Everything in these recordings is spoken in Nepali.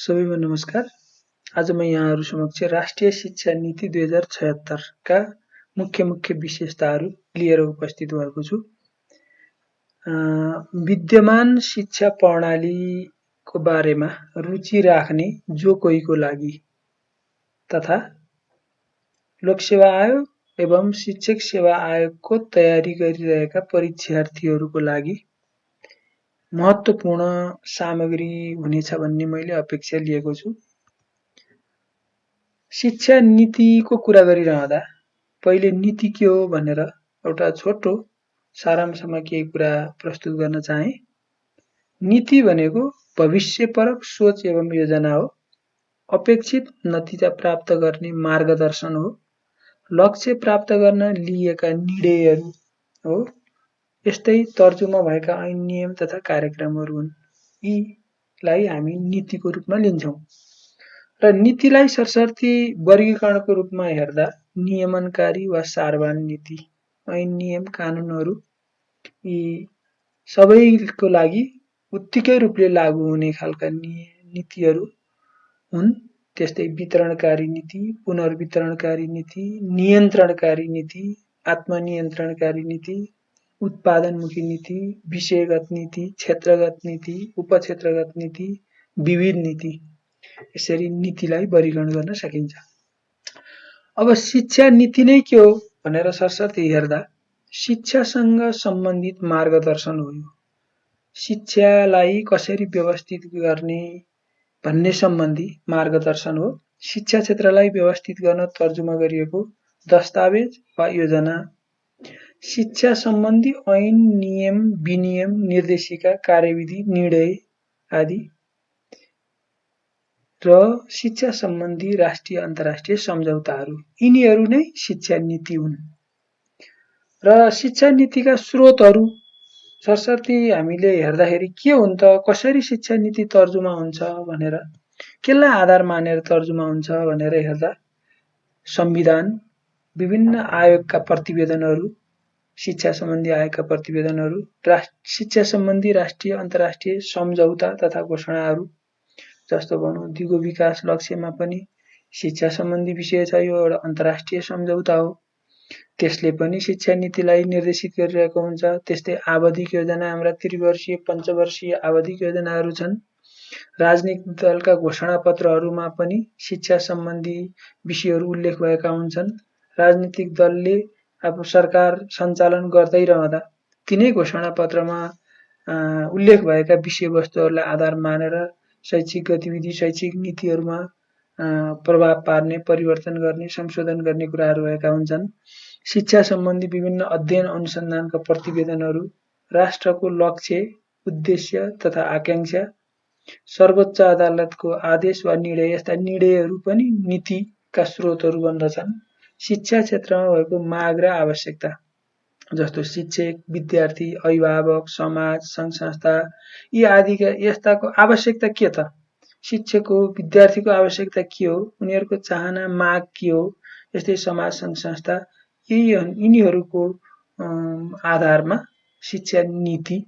सबैमा नमस्कार। आज म यहाँहरू समक्ष राष्ट्रिय शिक्षा नीति 2076 का मुख्य विशेषताहरू लिएर उपस्थित भएको छु। विद्यमान शिक्षा प्रणालीको बारेमा रुचि राख्ने जो कोहीको लागि तथा लोकसेवा आयोग एवं शिक्षक सेवा आयोगको तयारी गरिरहेका परीक्षार्थीहरूको लागि महत्त्वपूर्ण सामग्री हुनेछ भन्ने मैले अपेक्षा लिएको छु। शिक्षा नीतिको कुरा गरिरहँदा पहिले नीति के हो भनेर एउटा छोटो सारांशमा केही कुरा प्रस्तुत गर्न चाहे। नीति भनेको भविष्यपरक सोच एवं योजना हो। अपेक्षित नतिजा प्राप्त गर्ने मार्गदर्शन हो। लक्ष्य प्राप्त गर्न लिएका निर्णयहरू हो। यस्तै तर्जुमा भएका ऐन नियम तथा कार्यक्रमहरू हुन्। यीलाई हामी नीतिको रूपमा लिन्छौँ। र नीतिलाई सरसर्ती वर्गीकरणको रूपमा हेर्दा नियमनकारी वा सारवान नीति, ऐन नियम कानुनहरू यी सबैको लागि उत्तिकै रूपले लागू हुने खालका नीतिहरू हुन्। त्यस्तै वितरणकारी नीति, पुनर्वितरणकारी नीति, नियन्त्रणकारी नीति, आत्मनियन्त्रणकारी नीति, उत्पादनमुखी नीति, विषयगत नीति, क्षेत्रगत नीति, उपक्षेत्रगत नीति, विविध नीति, यसरी नीतिलाई वर्गीकरण गर्न सकिन्छ। अब शिक्षा नीति नै के हो भनेर सरसर्ती हेर्दा शिक्षासँग सम्बन्धित मार्गदर्शन हो। शिक्षालाई कसरी व्यवस्थित गर्ने भन्ने सम्बन्धी मार्गदर्शन हो। शिक्षा क्षेत्रलाई व्यवस्थित गर्न तर्जुमा गरिएको दस्तावेज वा योजना, शिक्षा सम्बन्धी ऐन नियम विनियम निर्देशिका कार्यविधि निर्णय आदि र शिक्षा सम्बन्धी राष्ट्रिय अन्तर्राष्ट्रिय सम्झौताहरू, यिनीहरू नै शिक्षा नीति हुन्। र शिक्षा नीतिका स्रोतहरू सरसर्ती हामीले हेर्दाखेरि के हुन् त, कसरी शिक्षा नीति तर्जुमा हुन्छ भनेर, केलाई आधार मानेर तर्जुमा हुन्छ भनेर हेर्दा संविधान, विभिन्न आयोगका प्रतिवेदनहरू, शिक्षा सम्बन्धी आयोगका प्रतिवेदनहरू, शिक्षा सम्बन्धी राष्ट्रिय अन्तर्राष्ट्रिय सम्झौता तथा घोषणाहरू, जस्तो भनौँ दिगो विकास लक्ष्यमा पनि शिक्षा सम्बन्धी विषय छ। यो एउटा अन्तर्राष्ट्रिय सम्झौता हो। त्यसले पनि शिक्षा नीतिलाई निर्देशित गरिरहेको हुन्छ। त्यस्तै आवधिक योजना, हाम्रा त्रिवर्षीय पञ्चवर्षीय आवधिक योजनाहरू छन्। राजनीतिक दलका घोषणा पत्रहरूमा पनि शिक्षा सम्बन्धी विषयहरू उल्लेख भएका हुन्छन्। राजनीतिक दलले अब सरकार सञ्चालन गर्दै रहँदा तिनै घोषणा पत्रमा उल्लेख भएका विषयवस्तुहरूलाई आधार मानेर शैक्षिक गतिविधि, शैक्षिक नीतिहरूमा प्रभाव पार्ने, परिवर्तन गर्ने, संशोधन गर्ने कुराहरू भएका हुन्छन्। शिक्षा सम्बन्धी विभिन्न अध्ययन अनुसन्धानका प्रतिवेदनहरू, राष्ट्रको लक्ष्य, उद्देश्य तथा आकांक्षा, सर्वोच्च अदालतको आदेश वा निर्णय, यस्ता निर्णयहरू पनि नीतिका स्रोतहरू बन्दछन्। शिक्षा क्षेत्रमा भएको माग र आवश्यकता, जस्तो शिक्षक, विद्यार्थी, अभिभावक, समाज, सङ्घ संस्था यी आदिका यस्ताको आवश्यकता के त, शिक्षकको, विद्यार्थीको आवश्यकता के हो, उनीहरूको चाहना माग के हो, यस्तै समाज सङ्घ संस्था यिनीहरूको आधारमा शिक्षा नीति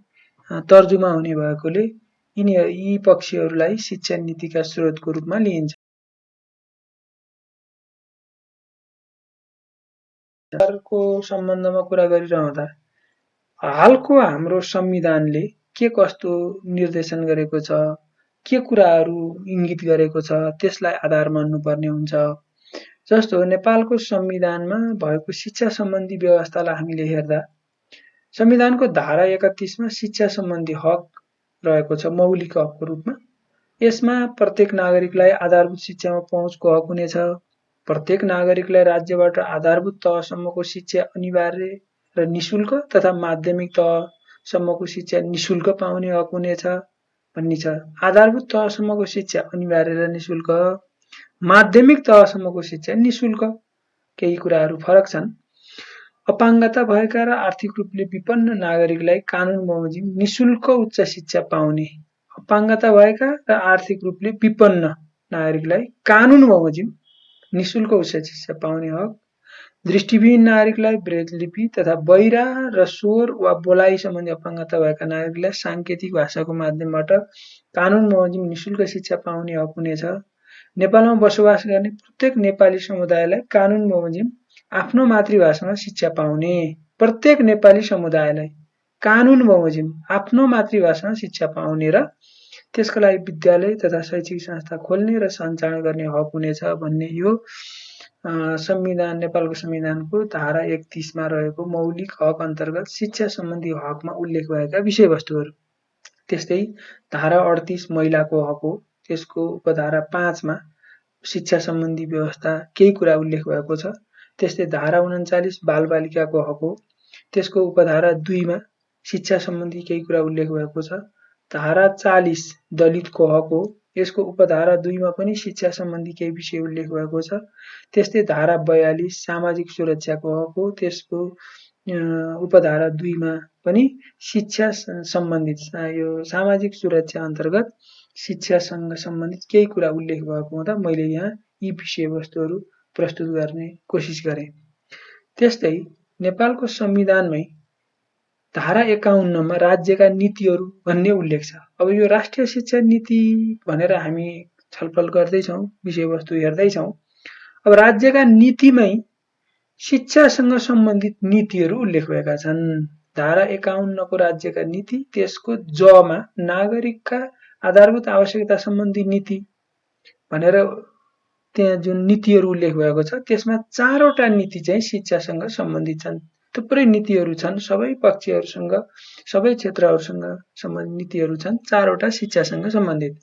तर्जुमा हुने भएकोले यी पक्षहरूलाई शिक्षा नीतिका स्रोतको रूपमा लिइन्छ। को सम्बन्धमा कुरा गरिरहँदा हालको हाम्रो संविधानले के कस्तो निर्देशन गरेको छ, के कुराहरू इङ्गित गरेको छ, त्यसलाई आधार मान्नुपर्ने हुन्छ। जस्तो नेपालको संविधानमा भएको शिक्षा सम्बन्धी व्यवस्थालाई हामीले हेर्दा संविधानको धारा 31 मा शिक्षा सम्बन्धी हक रहेको छ मौलिक हकको रूपमा। यसमा प्रत्येक नागरिकलाई आधारभूत शिक्षामा पहुँचको हक हुनेछ। प्रत्येक नागरिकलाई राज्यबाट आधारभूत तहसम्मको शिक्षा अनिवार्य र निशुल्क तथा माध्यमिक तहसम्मको शिक्षा निशुल्क पाउने हक हुनेछ भन्ने छ। आधारभूत तहसम्मको शिक्षा अनिवार्य र निशुल्क, माध्यमिक तहसम्मको शिक्षा निशुल्क, केही कुराहरू फरक छन्। अपाङ्गता भएका र आर्थिक रूपले विपन्न नागरिकलाई कानुन बमोजिम निशुल्क उच्च शिक्षा पाउने, अपाङ्गता भएका र आर्थिक रूपले विपन्न नागरिकलाई कानुन बमोजिम निशुल्क उच्च शिक्षा पाउने हक, दृष्टिविहीन नागरिकलाई ब्रेल लिपि तथा बहिरा र स्वर वा बोलाइ सम्बन्धी अपाङ्गता भएका नागरिकलाई साङ्केतिक भाषाको माध्यमबाट कानुन बमोजिम निशुल्क शिक्षा पाउने हक हुनेछ। नेपालमा बसोबास गर्ने प्रत्येक नेपाली समुदायलाई कानुन बमोजिम आफ्नो मातृभाषामा शिक्षा पाउने, प्रत्येक नेपाली समुदायलाई कानुन बमोजिम आफ्नो मातृभाषामा शिक्षा पाउने र त्यसका लागि विद्यालय तथा शैक्षिक संस्था खोल्ने र सञ्चालन गर्ने हक हुनेछ भन्ने यो संविधान नेपालको संविधानको धारा 31 मा रहेको मौलिक हक अन्तर्गत शिक्षा सम्बन्धी हकमा उल्लेख भएका विषयवस्तुहरू। त्यस्तै धारा 38 महिलाको हक हो, त्यसको उपधारा 5 मा शिक्षा सम्बन्धी व्यवस्था केही कुरा उल्लेख भएको छ। त्यस्तै धारा 39 बालबालिकाको हक हो, त्यसको उपधारा 2 मा शिक्षा सम्बन्धी केही कुरा उल्लेख भएको छ। धारा 40 दलितको हक हो, यसको उपधारा 2 मा पनि शिक्षा सम्बन्धी केही विषय उल्लेख भएको छ। त्यस्तै धारा 42 सामाजिक सुरक्षाको हक हो, त्यसको उपधारा 2 मा पनि शिक्षा सम्बन्धित यो सामाजिक सुरक्षा अन्तर्गत शिक्षासँग सम्बन्धित केही कुरा उल्लेख भएको हुँदा मैले यहाँ यी विषयवस्तुहरू प्रस्तुत गर्ने कोसिस गरेँ। त्यस्तै नेपालको संविधानमै धारा 51 मा राज्यका नीतिहरू भन्ने उल्लेख छ। अब यो राष्ट्रिय शिक्षा नीति भनेर हामी छलफल गर्दैछौँ, विषयवस्तु हेर्दैछौँ। अब राज्यका नीतिमै शिक्षासँग सम्बन्धित नीतिहरू उल्लेख भएका छन्। धारा 51 को राज्यका नीति, त्यसको ज मा नागरिकका आधारभूत आवश्यकता सम्बन्धी नीति भनेर त्यहाँ जुन नीतिहरू उल्लेख भएको छ त्यसमा 4 वटा नीति चाहिँ शिक्षासँग सम्बन्धित छन्। थुप्रै नीतिहरू छन्, सबै पक्षहरूसँग सबै क्षेत्रहरूसँग सम्बन्धित नीतिहरू छन्, 4 वटा शिक्षासँग सम्बन्धित।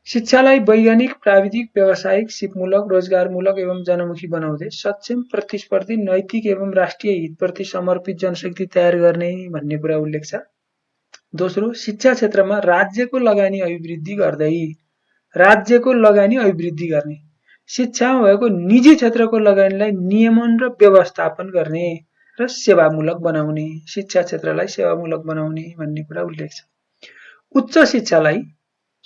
शिक्षालाई वैज्ञानिक, प्राविधिक, व्यावसायिक, सिपमूलक, रोजगारमूलक एवं जनमुखी बनाउँदै सक्षम, प्रतिस्पर्धी, नैतिक एवं राष्ट्रिय हितप्रति समर्पित जनशक्ति तयार गर्ने भन्ने कुरा उल्लेख छ। दोस्रो, शिक्षा क्षेत्रमा राज्यको लगानी अभिवृद्धि गर्दै राज्यको लगानी अभिवृद्धि गर्ने, शिक्षामा भएको निजी क्षेत्रको लगानीलाई नियमन र व्यवस्थापन गर्ने र सेवामूलक बनाउने, शिक्षा क्षेत्रलाई सेवामूलक बनाउने भन्ने कुरा उल्लेख छ। उच्च शिक्षालाई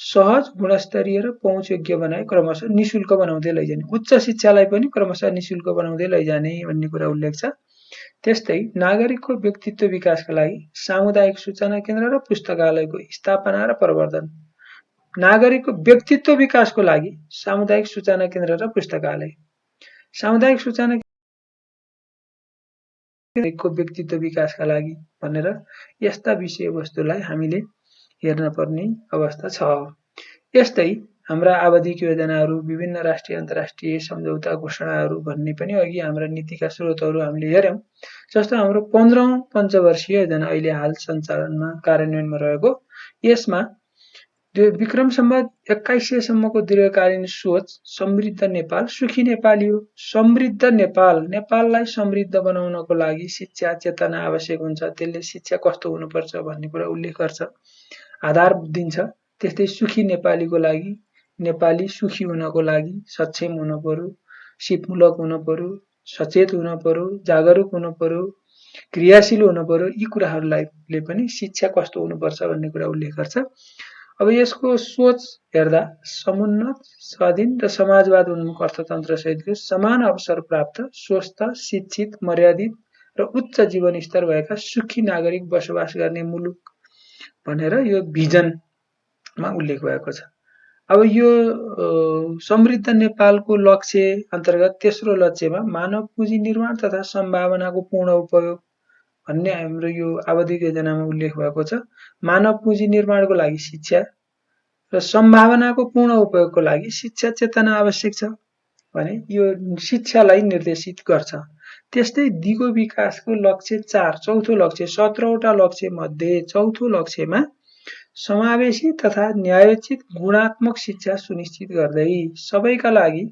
सहज, गुणस्तरीय र पहुँचयोग्य बनाई क्रमशः निशुल्क बनाउँदै लैजाने, उच्च शिक्षालाई पनि क्रमशः निशुल्क बनाउँदै लैजाने भन्ने कुरा उल्लेख छ। त्यस्तै नागरिकको व्यक्तित्व विकासका लागि सामुदायिक सूचना केन्द्र र पुस्तकालयको स्थापना र प्रवर्धन, नागरिकको व्यक्तित्व विकासको लागि सामुदायिक सूचना केन्द्र र पुस्तकालय, सामुदायिक सूचना केन्द्रको व्यक्तित्व विकासका लागि भनेर यस्ता विषयवस्तुलाई हामीले हेर्न पर्ने अवस्था छ। यस्तै हाम्रा आवधिक योजनाहरू, विभिन्न राष्ट्रिय अन्तर्राष्ट्रिय सम्झौता घोषणाहरू भन्ने पनि अघि हाम्रा नीतिका स्रोतहरू हामीले हेर्यौं। जस्तो हाम्रो 15औं पञ्चवर्षीय योजना अहिले हाल सञ्चालनमा कार्यान्वयनमा रहेको, यसमा विक्रम सम्वत 2100 सम्मको दीर्घकालीन सोच समृद्ध नेपाल, सुखी नेपाली हो। समृद्ध नेपाल, नेपाललाई समृद्ध बनाउनको लागि शिक्षा चेतना आवश्यक हुन्छ। त्यसले शिक्षा कस्तो हुनुपर्छ भन्ने कुरा उल्लेख गर्छ, आधार दिन्छ। त्यस्तै सुखी नेपालीको लागि, नेपाली सुखी हुनको लागि सक्षम हुन पर्यो, सिपमूलक हुन पर्यो, सचेत हुन पर्यो, जागरुक हुन पर्यो, क्रियाशील हुन पर्यो। यी कुराहरूलाई पनि शिक्षा कस्तो हुनुपर्छ भन्ने कुरा उल्लेख गर्छ। अब यसको सोच हेर्दा समुन्नत, स्वाधीन र समाजवाद उन्मुख अर्थतन्त्र सहितको समान अवसर प्राप्त, स्वस्थ, शिक्षित, मर्यादित र उच्च जीवनस्तर भएका सुखी नागरिक बसोबास गर्ने मुलुक भनेर यो भिजनमा उल्लेख भएको छ। अब यो समृद्ध नेपालको लक्ष्य अन्तर्गत तेस्रो लक्ष्यमा मानव पुँजी निर्माण तथा सम्भावनाको पूर्ण उपयोग भन्ने हाम्रो यो आवधिक योजनामा उल्लेख भएको छ। मानव पुँजी निर्माणको लागि शिक्षा र सम्भावनाको पूर्ण उपयोगको लागि शिक्षा चेतना आवश्यक छ भने यो शिक्षालाई निर्देशित गर्छ। त्यस्तै दिगो विकासको लक्ष्य 4, चौथो लक्ष्य, 17 वटा लक्ष्य मध्ये चौथो लक्ष्यमा समावेशी तथा न्यायोचित गुणात्मक शिक्षा सुनिश्चित गर्दै सबैका लागि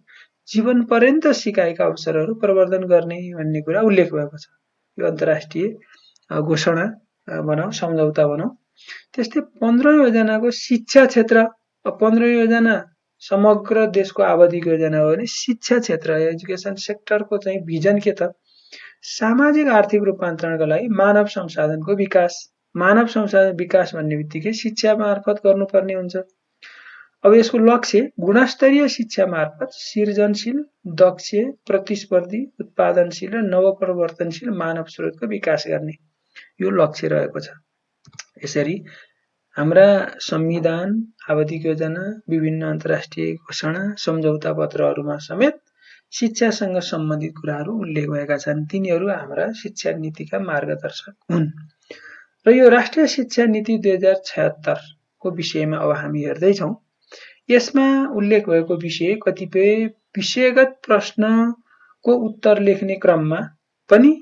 जीवन पर्यन्त सिकाइका अवसरहरू प्रवर्धन गर्ने भन्ने कुरा उल्लेख भएको छ। यो अन्तर्राष्ट्रिय घोषणा भनौं, सम्झौता भनौं। त्यस्तै 15 योजनाको शिक्षा क्षेत्र, 15 योजना समग्र देशको आवधिक योजना हो भने शिक्षा क्षेत्र, एजुकेसन सेक्टरको चाहिँ भिजन के त, सामाजिक आर्थिक रूपान्तरणका लागि मानव संसाधनको विकास, मानव संसाधन विकास भन्ने बित्तिकै शिक्षा मार्फत गर्नुपर्ने हुन्छ। अब यसको लक्ष्य गुणस्तरीय शिक्षा मार्फत सृजनशील, दक्ष, प्रतिस्पर्धी, उत्पादनशील र नवप्रवर्तनशील मानव स्रोतको विकास गर्ने यो लक्ष्य रहेको छ। यसरी हाम्रा संविधान, आवधिक योजना, विभिन्न अन्तर्राष्ट्रिय घोषणा, सम्झौता पत्रहरूमा समेत शिक्षासँग सम्बन्धित कुराहरू उल्लेख भएका छन्। तिनीहरू हाम्रा शिक्षा नीतिका मार्गदर्शक हुन्। र यो राष्ट्रिय शिक्षा नीति 2076 को विषयमा अब हामी हेर्दैछौँ। यसमा उल्लेख भएको विषय कतिपय विषयगत प्रश्नको उत्तर लेख्ने क्रममा पनि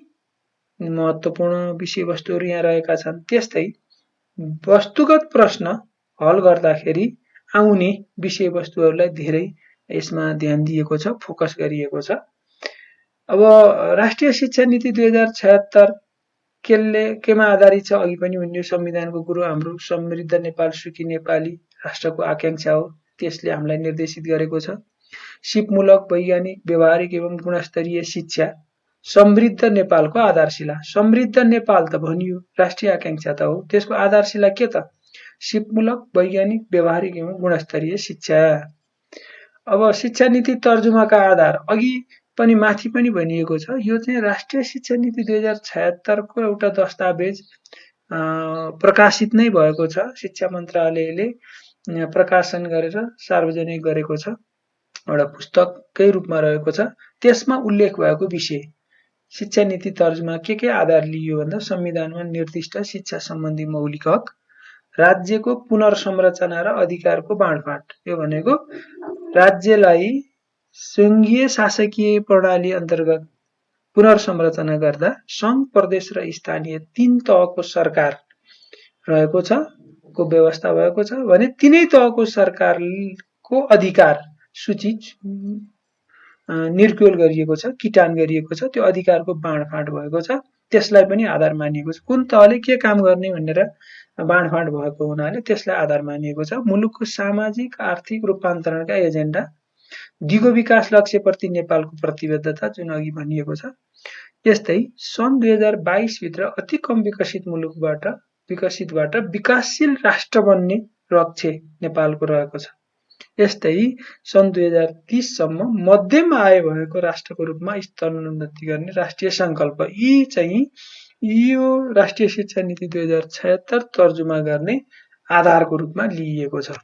महत्त्वपूर्ण विषयवस्तुहरू यहाँ रहेका छन्। त्यस्तै वस्तुगत प्रश्न हल गर्दाखेरि आउने विषयवस्तुहरूलाई धेरै यसमा ध्यान दिएको छ, फोकस गरिएको छ। अब राष्ट्रिय शिक्षा नीति 2076 केमा आधारित छ? अघि पनि भन्यो संविधानको कुरो, हाम्रो समृद्ध नेपाल सुखी नेपाली राष्ट्रको आकांक्षा हो। त्यसले हामीलाई निर्देशित गरेको छ। सिपमूलक, वैज्ञानिक, व्यवहारिक एवं गुणस्तरीय शिक्षा समृद्ध नेपालको आधारशिला। समृद्ध नेपाल त भनियो, राष्ट्रिय आकांक्षा त हो। त्यसको आधारशिला के त? सिपमूलक, वैज्ञानिक, व्यवहारिक एवं गुणस्तरीय शिक्षा। अब शिक्षा नीति तर्जुमाका आधार अघि पनि माथि पनि भनिएको छ। यो चाहिँ राष्ट्रिय शिक्षा नीति 2076 को एउटा दस्तावेज प्रकाशित नै भएको छ। शिक्षा मन्त्रालयले प्रकाशन गरेर सार्वजनिक गरेको छ। एउटा पुस्तककै रूपमा रहेको छ। त्यसमा उल्लेख भएको विषय शिक्षा नीति तर्जुमा के आधार लिइयो भन्दा संविधानमा निर्दिष्ट शिक्षा सम्बन्धी मौलिक हक, राज्यको पुनर्संरचना र अधिकारको बाँडफाँड। यो भनेको राज्यलाई संघीय शासकीय प्रणाली अन्तर्गत पुनर्संरचना गर्दा संघ, प्रदेश र स्थानीय 3 तहको सरकार रहेको छ को व्यवस्था भएको छ भने तिनै तहको सरकारको अधिकार सूची निर्क्युल गरिएको छ, किटान गरिएको छ। त्यो अधिकारको बाँडफाँड भएको छ। त्यसलाई पनि आधार मानिएको छ। कुन तहले के काम गर्ने भनेर बाँडफाँड भएको हुनाले त्यसलाई आधार मानिएको छ। मुलुकको सामाजिक आर्थिक रूपान्तरणका एजेन्डा, दिगो विकास लक्ष्यप्रति नेपालको प्रतिबद्धता जुन अघि भनिएको छ। यस्तै सन् 2022 भित्र अति कम विकसित मुलुकबाट विकासशील राष्ट्र बन्ने लक्ष्य नेपालको रहेको छ। यस्तै सन् 2030 सम्म मध्यम आय भएको राष्ट्रको रूपमा स्तरोन्नति गर्ने राष्ट्रिय संकल्प यो राष्ट्रिय शिक्षा नीति 2076 तर्जुमा गर्ने आधारको रूपमा लिइएको छ।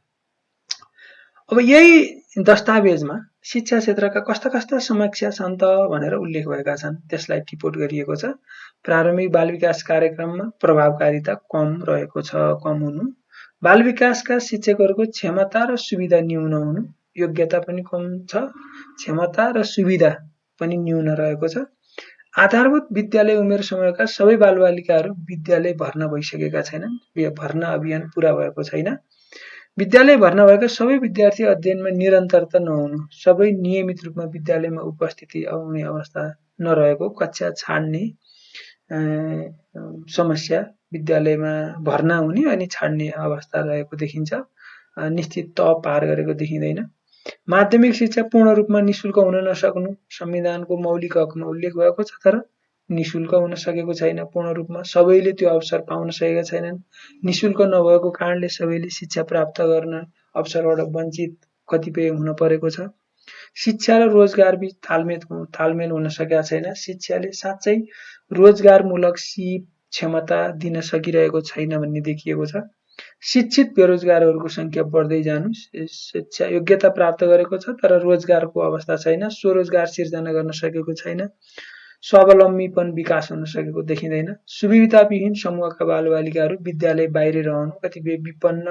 अब यही दस्तावेजमा शिक्षा क्षेत्रका कस्ता समस्या छन् त भनेर उल्लेख भएका छन्। त्यसलाई टिपोट गरिएको छ। प्रारम्भिक बाल विकास कार्यक्रममा प्रभावकारिता कम रहेको छ, कम हुनु। बाल विकासका शिक्षकहरूको क्षमता र सुविधा न्यून हुनु, योग्यता पनि कम छ, क्षमता र सुविधा पनि न्यून रहेको छ। आधारभूत विद्यालय उमेर समूहका सबै बालबालिकाहरू विद्यालय भर्ना भइसकेका छैनन्। भर्ना अभियान पूरा भएको छैन। विद्यालय भर्ना भएका सबै विद्यार्थी अध्ययनमा निरन्तरता नहुनु, सबै नियमित रूपमा विद्यालयमा उपस्थिति आउने अवस्था नरहेको, कक्षा छाड्ने समस्या, विद्यालयमा भर्ना हुने अनि छाड्ने अवस्था रहेको देखिन्छ। निश्चित तह पार गरेको देखिँदैन। माध्यमिक शिक्षा पूर्ण रूपमा निशुल्क हुन नसक्नु संविधानको मौलिक हकमा उल्लेख भएको छ, तर निशुल्क हुन सकेको छैन पूर्ण रूपमा। सबैले त्यो अवसर पाउन सकेका छैनन्। निशुल्क नभएको कारणले सबैले शिक्षा प्राप्त गर्न अवसरबाट वञ्चित कतिपय हुन परेको छ। शिक्षा र रोजगार बीच तालमेल हुन सकेका छैन। शिक्षाले साँच्चै रोजगारमूलक सिप क्षमता दिन सकिरहेको छैन भन्ने देखिएको छ। शिक्षित बेरोजगारहरूको संख्या बढ्दै जानु, शिक्षा योग्यता प्राप्त गरेको छ तर रोजगारको अवस्था छैन, स्वरोजगार सिर्जना गर्न सकेको छैन, स्वावलम्बीपन विकास हुन सकेको देखिँदैन। सुविधाविहीन समूहका बालबालिकाहरू विद्यालय बाहिर रहनु, कतिपय विपन्न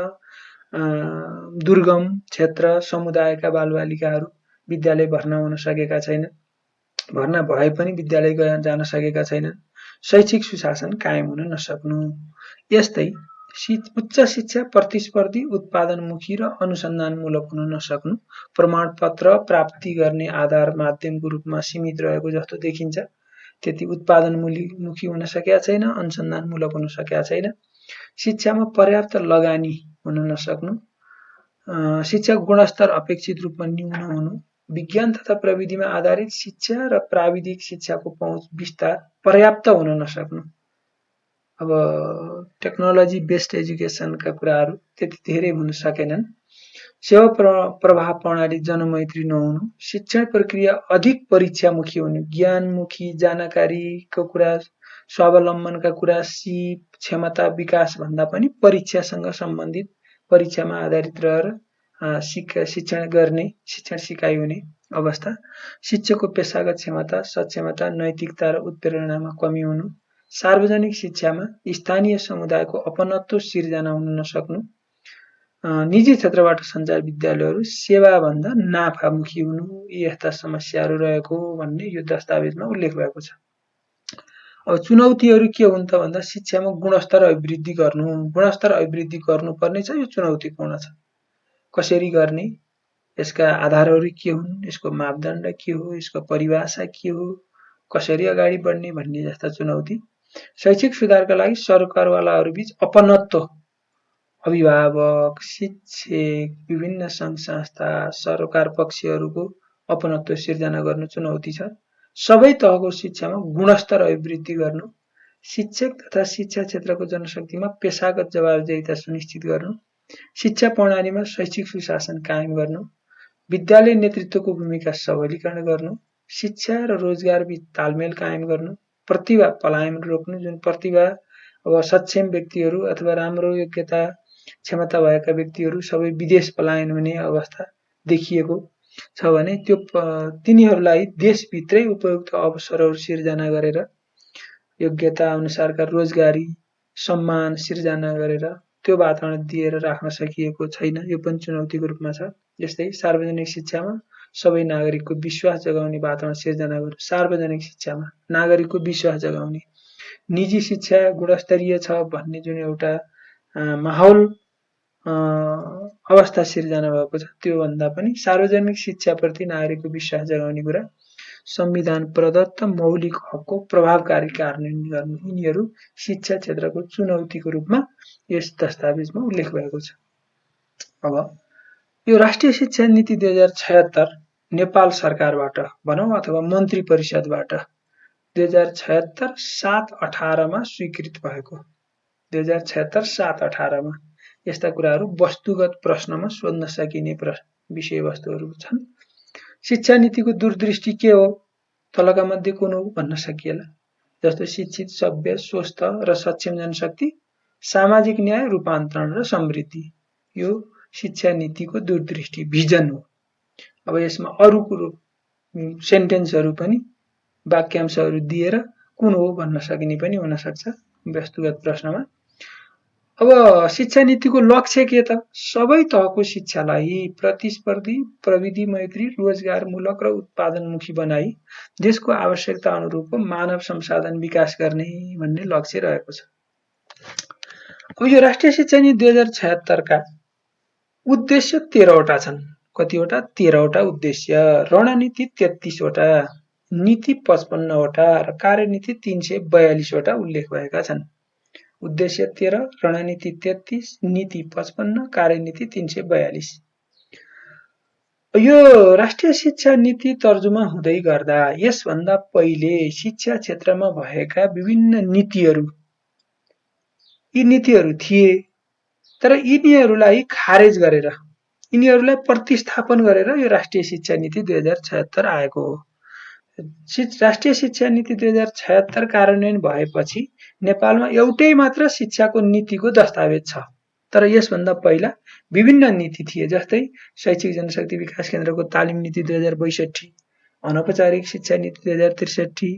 दुर्गम क्षेत्र समुदायका बालबालिकाहरू विद्यालय भर्ना हुन सकेका छैनन्। भर्ना भए पनि विद्यालय जान सकेका छैनन्। शैक्षिक सुशासन कायम हुन नसक्नु। यस्तै उच्च शिक्षा प्रतिस्पर्धी, उत्पादनमुखी र अनुसन्धानमूलक हुन नसक्नु, प्रमाणपत्र प्राप्ति गर्ने आधार माध्यमको रूपमा सीमित रहेको जस्तो देखिन्छ। त्यति उत्पादनमुखी हुन सकेका छैन, अनुसन्धानमूलक हुन सकेका छैन। शिक्षामा पर्याप्त लगानी हुन नसक्नु, शिक्षाको गुणस्तर अपेक्षित रूपमा न्यून हुनु, विज्ञान तथा प्रविधिमा आधारित शिक्षा र प्राविधिक शिक्षाको पहुँच विस्तार पर्याप्त हुन नसक्नु। अब टेक्नोलोजी बेस्ड एजुकेसनका कुराहरू त्यति धेरै हुन सकेनन्। सेवा प्रवाह प्रणाली जनमैत्री नहुनु, शिक्षण प्रक्रिया अधिक परीक्षामुखी हुनु, ज्ञानमुखी, जानकारीको कुरा, स्वावलम्बनका कुरा, सिप, क्षमता विकास भन्दा पनि परीक्षासँग सम्बन्धित, परीक्षामा आधारित रहेर शिक्षण गर्ने, शिक्षण सिकाइ हुने अवस्था, शिक्षकको पेशागत क्षमता, सक्षमता, नैतिकता र उत्प्रेरणामा कमी हुनु, सार्वजनिक शिक्षामा स्थानीय समुदायको अपनत्व सिर्जना हुन नसक्नु, निजी क्षेत्रबाट सञ्चार विद्यालयहरू सेवाभन्दा नाफामुखी हुनु, यस्ता समस्याहरू रहेको भन्ने यो दस्तावेजमा उल्लेख भएको छ। अब चुनौतीहरू के हुन् त भन्दा शिक्षामा गुणस्तर अभिवृद्धि गर्नु, गुणस्तर अभिवृद्धि गर्नुपर्ने छ, यो चुनौतीपूर्ण छ। कसरी गर्ने, यसका आधारहरू के हुन्, यसको मापदण्ड के हो, यसको परिभाषा के हो, कसरी अगाडि बढ्ने भन्ने जस्ता चुनौती। शैक्षिक सुधारका लागि सरकारवालाहरूबीच अपनत्व, अभिभावक, शिक्षक, विभिन्न सङ्घ संस्था, सरकार पक्षहरूको अपनत्व सिर्जना गर्नु चुनौती छ। सबै तहको शिक्षामा गुणस्तर अभिवृद्धि गर्नु, शिक्षक तथा शिक्षा क्षेत्रको जनशक्तिमा पेशागत जवाबदेहिता सुनिश्चित गर्नु, शिक्षा प्रणालीमा शैक्षिक सुशासन कायम गर्नु, विद्यालय नेतृत्वको भूमिका सबलीकरण गर्नु, शिक्षा र रोजगार बीच तालमेल कायम गर्नु, प्रतिभा पलायन रोक्नु, जुन प्रतिभा अब सक्षम व्यक्तिहरू अथवा राम्रो योग्यता क्षमता भएका व्यक्तिहरू सबै विदेश पलायन हुने अवस्था देखिएको छ भने त्यो तिनीहरूलाई देशभित्रै उपयुक्त अवसरहरू सिर्जना गरेर योग्यता अनुसारका रोजगारी सम्मान सिर्जना गरेर त्यो वातावरण दिएर राख्न सकिएको छैन, यो पनि चुनौतीको रूपमा छ। जस्तै सार्वजनिक शिक्षामा सबै नागरिकको विश्वास जगाउने वातावरण सिर्जना गर्नु, सार्वजनिक शिक्षामा नागरिकको विश्वास जगाउने, निजी शिक्षा गुणस्तरीय छ भन्ने जुन एउटा माहौल अवस्था सिर्जना भएको छ, त्यो भन्दा पनि सार्वजनिक शिक्षाप्रति नागरिकको विश्वास जगाउने कुरा, संविधान प्रदत्त मौलिक हकको प्रभावकारी कार्यान्वयन गर्नु, यिनीहरू शिक्षा क्षेत्रको चुनौतीको रूपमा यस दस्तावेजमा उल्लेख भएको छ। अब यो राष्ट्रिय शिक्षा नीति 2076 नेपाल सरकारबाट भनौँ अथवा मन्त्री परिषदबाट 2076 7/18 मा स्वीकृत भएको, 2076 7/18 मा यस्ता कुराहरू वस्तुगत प्रश्नमा सोध्न सकिने विषयवस्तुहरू छन्। शिक्षा नीतिको दूरदृष्टि के हो, तलका मध्ये कुन हो भन्न सकिएला। जस्तो शिक्षित, सभ्य, स्वस्थ र सक्षम जनशक्ति, सामाजिक न्याय, रूपान्तरण र समृद्धि, यो शिक्षा नीतिको दूरदृष्टि भिजन हो। अब यसमा अरू कुरो सेन्टेन्सहरू पनि वाक्यांशहरू दिएर कुन हो भन्न सकिने पनि हुन सक्छ वस्तुगत प्रश्नमा। अब शिक्षा नीतिको लक्ष्य के त, सबै तहको शिक्षालाई प्रतिस्पर्धी, प्रविधि मैत्री, रोजगारमूलक र उत्पादनमुखी बनाई देशको आवश्यकता अनुरूपको मानव संसाधन विकास गर्ने भन्ने लक्ष्य रहेको छ। अब यो राष्ट्रिय शिक्षा नीति 2076 का उद्देश्य 13 वटा छन्। कतिवटा? 13 वटा उद्देश्य, रणनीति 33 वटा, नीति 55 वटा र कार्यनीति 342 वटा उल्लेख भएका छन्। उद्देश्य 13, रणनीति 33, नीति 55, कार्यनीति 342। यो राष्ट्रिय शिक्षा नीति तर्जुमा हुँदै गर्दा यसभन्दा पहिले शिक्षा क्षेत्रमा भएका विभिन्न नीतिहरू, यी नीतिहरू थिए तर यिनीहरूलाई खारेज गरेर, यिनीहरूलाई प्रतिस्थापन गरेर यो राष्ट्रिय शिक्षा नीति 2076 आएको हो। राष्ट्रिय शिक्षा नीति 2076 कार्यान्वयन भएपछि नेपालमा एउटै मात्र शिक्षाको नीतिको दस्तावेज छ, तर यसभन्दा पहिला विभिन्न नीति थिए। जस्तै शैक्षिक जनशक्ति विकास केन्द्रको तालिम नीति 2062, अनौपचारिक शिक्षा नीति 2063,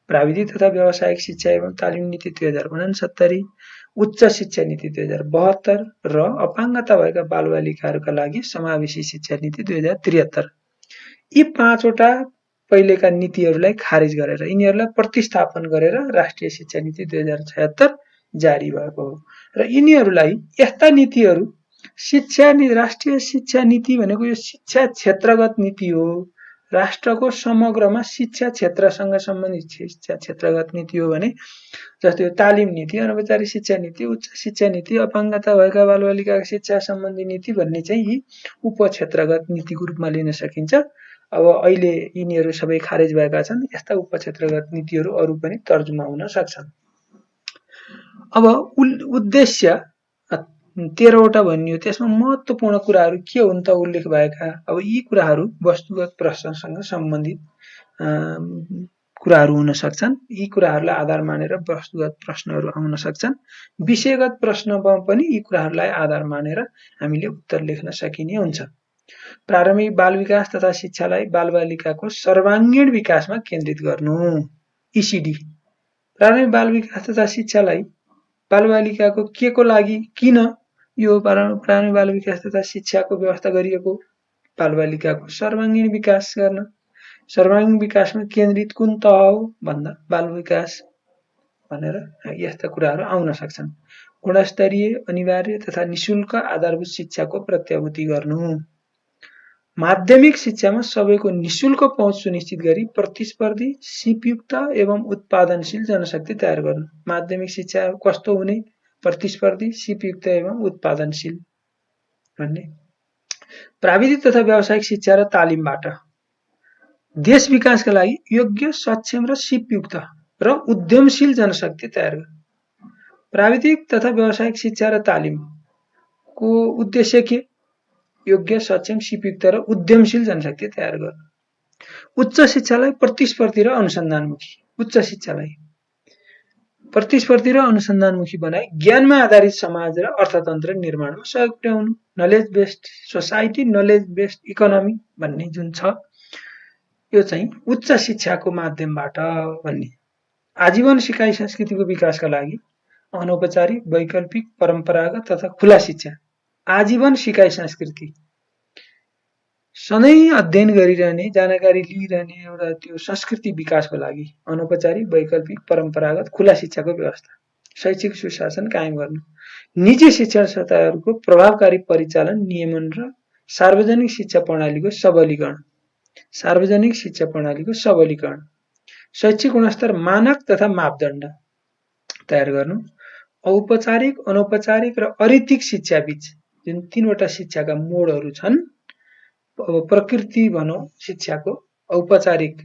प्राविधिक तथा व्यावसायिक शिक्षा एवं तालिम नीति 2069, उच्च शिक्षा नीति 2072 र अपाङ्गता भएका बालबालिकाहरूका लागि समावेशी शिक्षा नीति 2073। यी 5 वटा पहिलेका नीतिहरूलाई खारेज गरेर, यिनीहरूलाई प्रतिस्थापन गरेर राष्ट्रिय शिक्षा नीति 2076 जारी भएको हो। र यिनीहरूलाई, यस्ता नीतिहरू राष्ट्रिय शिक्षा नीति भनेको यो शिक्षा क्षेत्रगत नीति हो, राष्ट्रको समग्रमा शिक्षा क्षेत्रसँग सम्बन्धित शिक्षा क्षेत्रगत नीति हो भने जस्तै यो तालिम नीति, अनौपचारिक शिक्षा नीति, उच्च शिक्षा नीति, अपाङ्गता भएका बालबालिकाका शिक्षा सम्बन्धी नीति भन्ने चाहिँ यी उपक्षेत्रगत नीतिको रूपमा लिन सकिन्छ। अब अहिले यिनीहरू सबै खारेज भएका छन्, यस्ता उपक्षेत्रगत नीतिहरू अरू पनि तर्जुमा हुन सक्छन्। अब उद्देश्य 13वटा भनियो, त्यसमा महत्त्वपूर्ण कुराहरू के हुन् त उल्लेख भएका? अब यी कुराहरू वस्तुगत प्रश्नसँग सम्बन्धित कुराहरू हुन सक्छन्। यी कुराहरूलाई आधार मानेर वस्तुगत प्रश्नहरू आउन सक्छन्। विषयगत प्रश्नमा पनि यी कुराहरूलाई आधार मानेर हामीले उत्तर लेख्न सकिने हुन्छ। प्रारम्भिक बाल विकास तथा शिक्षालाई बालबालिकाको सर्वाङ्गीण विकासमा केन्द्रित गर्नु, ECD। प्रारम्भिक बाल विकास तथा शिक्षालाई बालबालिकाको के को लागि, किन यो प्रारम्भिक बाल विकास तथा शिक्षाको व्यवस्था गरिएको? बालबालिकाको सर्वाङ्गीण विकास गर्न। सर्वाङ्गीण विकासमा केन्द्रित कुन तह हो भन्दा बाल विकास भनेर यस्ता कुराहरू आउन सक्छन्। गुणस्तरीय, अनिवार्य तथा निशुल्क आधारभूत शिक्षाको प्रत्याभूति गर्नु। माध्यमिक शिक्षामा सबैको निशुल्क पहुँच सुनिश्चित गरी प्रतिस्पर्धी, सिपयुक्त एवं उत्पादनशील जनशक्ति तयार गर्नु। माध्यमिक शिक्षा कस्तो हुने? प्रतिस्पर्धी, सिपयुक्त एवं उत्पादनशील भन्ने। प्राविधिक तथा व्यावसायिक शिक्षा र तालिमबाट देश विकासका लागि योग्य, सक्षम र सिपयुक्त र उद्यमशील जनशक्ति तयार गर्नु। प्राविधिक तथा व्यावसायिक शिक्षा र तालिमको उद्देश्य के? योग्य, सक्षम, सिपयुक्त र उद्यमशील जनशक्ति तयार गर्नु। उच्च शिक्षालाई प्रतिस्पर्धी र अनुसन्धानमुखी। उच्च शिक्षालाई प्रतिस्पर्धी र अनुसन्धानमुखी बनाई ज्ञानमा आधारित समाज र अर्थतन्त्र निर्माणमा सहयोग पुर्याउनु। Knowledge based society, knowledge based economy भन्ने जुन छ, यो चाहिँ उच्च शिक्षाको माध्यमबाट भन्ने। आजीवन सिकाइ संस्कृतिको विकासका लागि अनौपचारिक, वैकल्पिक, परम्परागत तथा खुला शिक्षा। आजीवन सिकाइ संस्कृति सधैँ अध्ययन गरिरहने, जानकारी लिइरहने एउटा त्यो संस्कृति विकासको लागि अनौपचारिक, वैकल्पिक, परम्परागत, खुला शिक्षाको व्यवस्था। शैक्षिक सुशासन कायम गर्नु। निजी शिक्षण संस्थाहरूको प्रभावकारी परिचालन, नियमन र सार्वजनिक शिक्षा प्रणालीको सबलीकरण। सार्वजनिक शिक्षा प्रणालीको सबलीकरण। शैक्षिक गुणस्तर मानक तथा मापदण्ड तयार गर्नु। औपचारिक, अनौपचारिक र अरीतिक शिक्षा बीच जुन 3वटा शिक्षाका मोडहरू छन्, प्रकृति भनौं शिक्षाको, औपचारिक,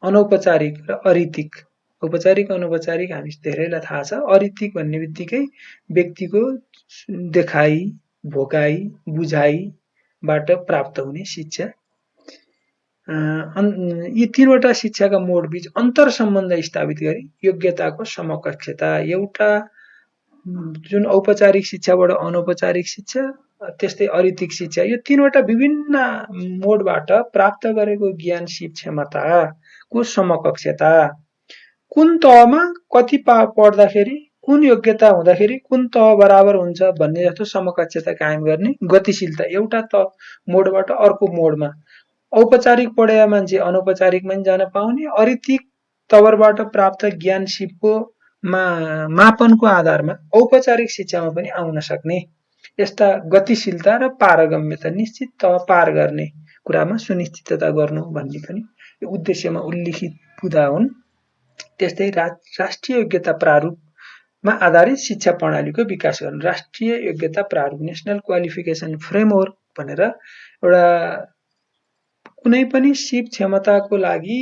अनौपचारिक र अरीतिक। औपचारिक, अनौपचारिक हामी धेरैलाई थाहा छ। अरीतिक भन्ने बित्तिकै व्यक्तिको देखाइ, भोकाइ, बुझाइबाट प्राप्त हुने शिक्षा। यी 3वटा शिक्षाका मोड बीच अन्तर सम्बन्ध स्थापित गरी योग्यताको समकक्षता। एउटा जुन औपचारिक शिक्षाबाट अनौपचारिक शिक्षा, त्यस्तै अरीतिक शिक्षा, यो 3वटा विभिन्न मोडबाट प्राप्त गरेको ज्ञान, सिप, क्षमताको समकक्षता। कुन तहमा कति पढ्दाखेरि, कुन योग्यता हुँदाखेरि कुन तह बराबर हुन्छ भन्ने जस्तो समकक्षता कायम गर्ने। गतिशीलता, एउटा मोडबाट अर्को मोडमा। औपचारिक पढेका मान्छे अनौपचारिकमा पनि जान पाउने, अरीतिक तवरबाट प्राप्त ज्ञान, सिपको मापनको आधारमा औपचारिक शिक्षामा पनि आउन सक्ने। यस्ता गतिशीलता र पारगम्यता, निश्चित तह पार गर्ने कुरामा सुनिश्चितता गर्नु भन्ने पनि यो उद्देश्यमा उल्लेखित बुदा हुन्। त्यस्तै राष्ट्रिय योग्यता प्रारूपमा आधारित शिक्षा प्रणालीको विकास गर्नु। राष्ट्रिय योग्यता प्रारूप, नेशनल क्वालिफिकेसन फ्रेमवर्क भनेर एउटा कुनै पनि सिप, क्षमताको लागि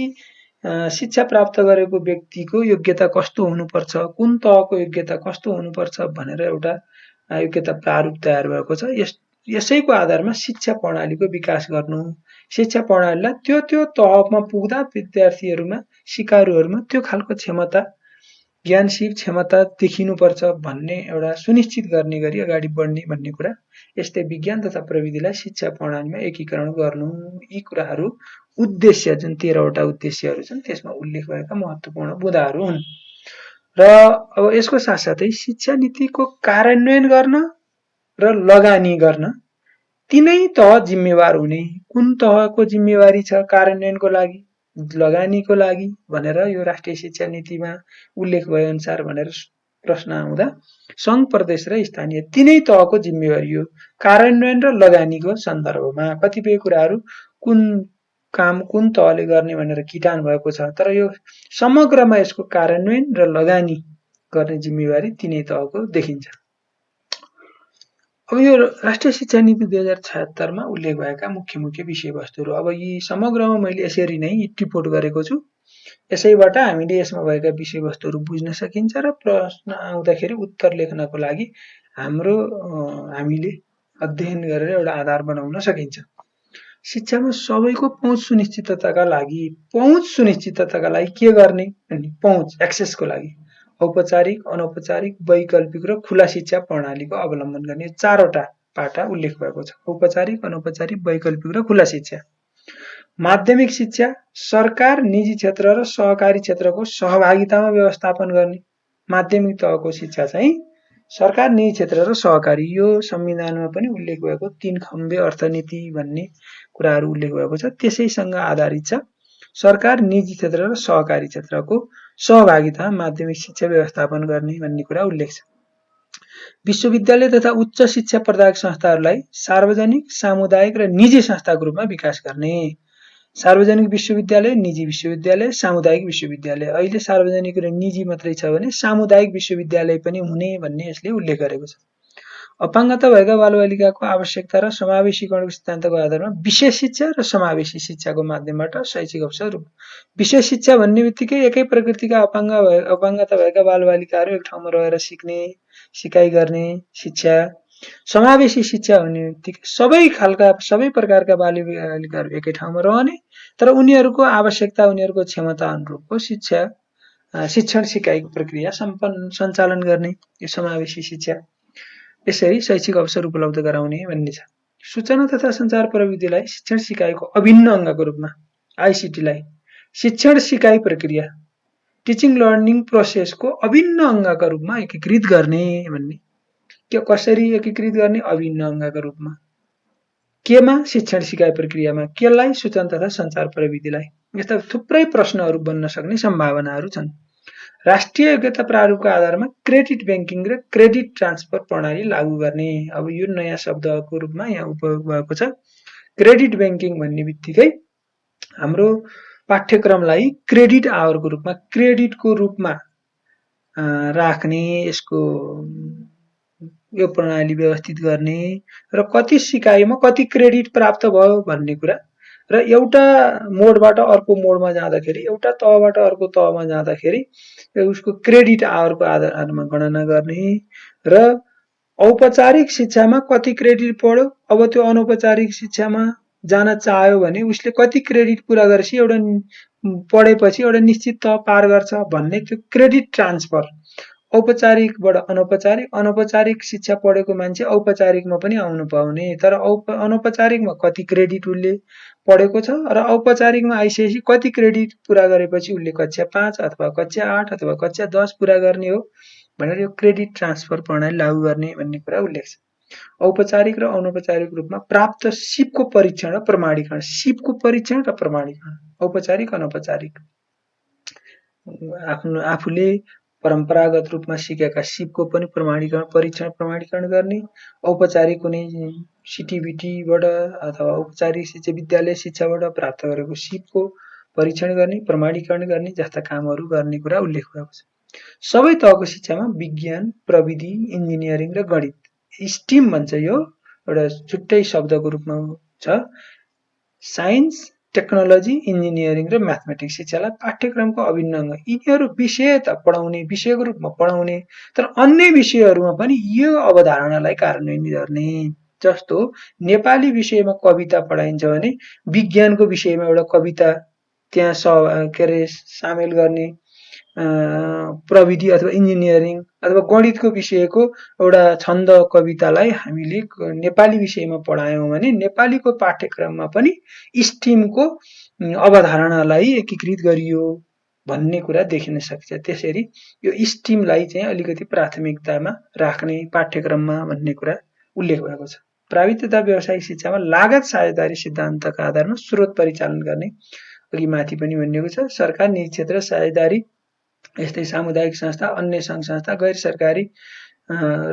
शिक्षा प्राप्त गरेको व्यक्तिको योग्यता कस्तो हुनुपर्छ, कुन तहको योग्यता कस्तो हुनुपर्छ भनेर एउटा योग्यता प्रारूप तयार भएको छ। यसैको आधारमा शिक्षा प्रणालीको विकास गर्नु। शिक्षा प्रणालीलाई त्यो तहमा पुग्दा विद्यार्थीहरूमा, सिकारुहरूमा त्यो खालको क्षमता, ज्ञान, सिप, क्षमता देखिनुपर्छ भन्ने एउटा सुनिश्चित गर्ने गरी अगाडि बढ्ने भन्ने कुरा। यस्तै विज्ञान तथा प्रविधिलाई शिक्षा प्रणालीमा एकीकरण गर्नु। यी कुराहरू उद्देश्य, जुन 13वटा उद्देश्यहरू छन् त्यसमा उल्लेख भएका महत्त्वपूर्ण बुदाहरू हुन्। र अब यसको साथसाथै शिक्षा नीतिको कार्यान्वयन गर्न र लगानी गर्न तीनै तह जिम्मेवार हुने। कुन तहको जिम्मेवारी छ कार्यान्वयनको लागि, लगानीको लागि भनेर यो राष्ट्रिय शिक्षा नीतिमा उल्लेख भए अनुसार भनेर प्रश्न आउँदा सङ्घ, प्रदेश र स्थानीय तीनै तहको जिम्मेवारी हो। कार्यान्वयन र लगानीको सन्दर्भमा कतिपय कुराहरू कुन काम कुन तहले गर्ने भनेर किटान भएको छ, तर यो समग्रमा यसको कार्यान्वयन र लगानी गर्ने जिम्मेवारी तीनै तहको देखिन्छ। अब यो राष्ट्रिय शिक्षा नीति 2076 मा उल्लेख भएका मुख्य विषयवस्तुहरू। अब यी समग्रमा मैले यसरी नै टिपोट गरेको छु। यसैबाट हामीले यसमा भएका विषयवस्तुहरू बुझ्न सकिन्छ र प्रश्न आउँदाखेरि उत्तर लेख्नको लागि हामीले अध्ययन गरेर एउटा आधार बनाउन सकिन्छ। शिक्षामा सबैको पहुँच सुनिश्चितताका लागि के गर्ने अनि पहुँच एक्सेसको लागि औपचारिक, अनौपचारिक, वैकल्पिक र खुला शिक्षा प्रणालीको अवलम्बन गर्ने चारवटा पाटा उल्लेख भएको छ। औपचारिक, अनौपचारिक, वैकल्पिक र खुला शिक्षा। माध्यमिक शिक्षा सरकार, निजी क्षेत्र र सहकारी क्षेत्रको सहभागितामा व्यवस्थापन गर्ने। माध्यमिक तहको शिक्षा चाहिँ सरकार, निजी क्षेत्र र सहकारी, यो संविधानमा पनि उल्लेख भएको 3 खम्बे अर्थनीति भन्ने कुराहरू उल्लेख भएको छ। त्यसैसँग आधारित छ सरकार, निजी क्षेत्र र सहकारी क्षेत्रको सहभागिता माध्यमिक शिक्षा व्यवस्थापन गर्ने भन्ने कुरा उल्लेख छ। विश्वविद्यालय तथा उच्च शिक्षा प्रदायक संस्थाहरूलाई सार्वजनिक, सामुदायिक र निजी संस्थाको रूपमा विकास गर्ने। सार्वजनिक विश्वविद्यालय, निजी विश्वविद्यालय, सामुदायिक विश्वविद्यालय। अहिले सार्वजनिक र निजी मात्रै छ भने सामुदायिक विश्वविद्यालय पनि हुने भन्ने यसले उल्लेख गरेको छ। अपाङ्गता भएका बालबालिकाको आवश्यकता र समावेशीकरणको सिद्धान्तको आधारमा विशेष शिक्षा र समावेशी शिक्षाको माध्यमबाट शैक्षिक अवसर। विशेष शिक्षा भन्ने बित्तिकै एकै प्रकृतिका अपाङ्गता भएका बालबालिकाहरू एक ठाउँमा रहेर सिक्ने, सिकाइ गर्ने शिक्षा। समावेशी शिक्षा भन्ने बित्तिकै सबै प्रकारका बालबालिकाहरू एकै ठाउँमा रहने तर उनीहरूको आवश्यकता, उनीहरूको क्षमता अनुरूपको शिक्षण सिकाइको प्रक्रिया सञ्चालन गर्ने, यो समावेशी शिक्षा। यसरी शैक्षिक अवसर उपलब्ध गराउने भन्ने छ। सूचना तथा सञ्चार प्रविधिलाई शिक्षण सिकाइको अभिन्न अङ्गको रूपमा, आइसिटीलाई शिक्षण सिकाइ प्रक्रिया, टिचिङ लर्निङ प्रोसेसको अभिन्न अङ्गका रूपमा एकीकृत गर्ने भन्ने। के कसरी एकीकृत गर्ने? अभिन्न अङ्गका रूपमा। केमा? शिक्षण सिकाइ प्रक्रियामा। केलाई? सूचना तथा सञ्चार प्रविधिलाई। यस्ता थुप्रै प्रश्नहरू बन्न सक्ने सम्भावनाहरू छन्। राष्ट्रिय योग्यता प्रारूपका आधारमा क्रेडिट ब्याङ्किङ र क्रेडिट ट्रान्सफर प्रणाली लागू गर्ने। अब यो नयाँ शब्दको रूपमा यहाँ उपयोग भएको छ। क्रेडिट ब्याङ्किङ भन्ने बित्तिकै हाम्रो पाठ्यक्रमलाई क्रेडिट आवरको रूपमा, क्रेडिटको रूपमा राख्ने, यसको यो प्रणाली व्यवस्थित गर्ने र कति सिकाइमा कति क्रेडिट प्राप्त भयो भन्ने कुरा र एउटा मोडबाट अर्को मोडमा जाँदाखेरि, एउटा तहबाट अर्को तहमा जाँदाखेरि उसको क्रेडिट आवरको आधारमा गणना गर्ने र औपचारिक शिक्षामा कति क्रेडिट पढ्यो, अब त्यो अनौपचारिक शिक्षामा जान चाह्यो भने उसले कति क्रेडिट पुरा गरेपछि एउटा पढेपछि एउटा निश्चित तह पार गर्छ भन्ने त्यो क्रेडिट ट्रान्सफर। औपचारिकबाट अनौपचारिक, अनौपचारिक शिक्षा पढेको मान्छे औपचारिकमा पनि आउनु पाउने, तर अनौपचारिकमा कति क्रेडिट उसले पढेको छ र औपचारिकमा आइसकेपछि कति क्रेडिट पुरा गरेपछि उसले कक्षा 5 अथवा कक्षा 8 अथवा कक्षा 10 पुरा गर्ने हो भनेर यो क्रेडिट ट्रान्सफर प्रणाली लागू गर्ने भन्ने कुरा उल्लेख छ। औपचारिक र अनौपचारिक रूपमा प्राप्त सिपको परीक्षण र प्रमाणीकरण, सिपको परीक्षण र प्रमाणीकरण, औपचारिक अनौपचारिक। आफूले परम्परागत रूपमा सिकेका सिपको पनि परीक्षण प्रमाणीकरण गर्ने, औपचारिक कुनै सिटिबिटीबाट अथवा औपचारिक शिक्षा विद्यालय शिक्षाबाट प्राप्त गरेको सिपको परीक्षण गर्ने, प्रमाणीकरण गर्ने जस्ता कामहरू गर्ने कुरा उल्लेख भएको छ। सबै तहको शिक्षामा विज्ञान, प्रविधि, इन्जिनियरिङ र गणित, स्टिम भन्छ, यो एउटा छुट्टै शब्दको रूपमा छ। साइन्स, टेक्नोलोजी, इन्जिनियरिङ र म्याथमेटिक्स शिक्षालाई पाठ्यक्रमको अभिन्न अङ्ग। यिनीहरू विषय त पढाउने, विषयको रूपमा पढाउने, तर अन्य विषयहरूमा पनि यो अवधारणालाई कार्यान्वयन गर्ने। जस्तो नेपाली विषयमा कविता पढाइन्छ भने विज्ञानको विषयमा एउटा कविता त्यहाँ सामेल गर्ने, प्रविधि अथवा इन्जिनियरिङ अथवा गणितको विषयको एउटा छन्द कवितालाई हामीले नेपाली विषयमा पढायौँ भने नेपालीको पाठ्यक्रममा पनि स्टिमको अवधारणालाई एकीकृत गरियो भन्ने कुरा देखिन सक्छ। त्यसरी यो स्टिमलाई चाहिँ अलिकति प्राथमिकतामा राख्ने पाठ्यक्रममा भन्ने कुरा उल्लेख भएको छ। प्राविधिक तथा व्यावसायिक शिक्षामा लागत साझेदारी सिद्धान्तका आधारमा स्रोत परिचालन गर्ने, अघि माथि पनि भनिएको छ। सरकार, निजी क्षेत्र, साझेदारी, यस्तै सामुदायिक संस्था, अन्य सङ्घ संस्था, गैर सरकारी,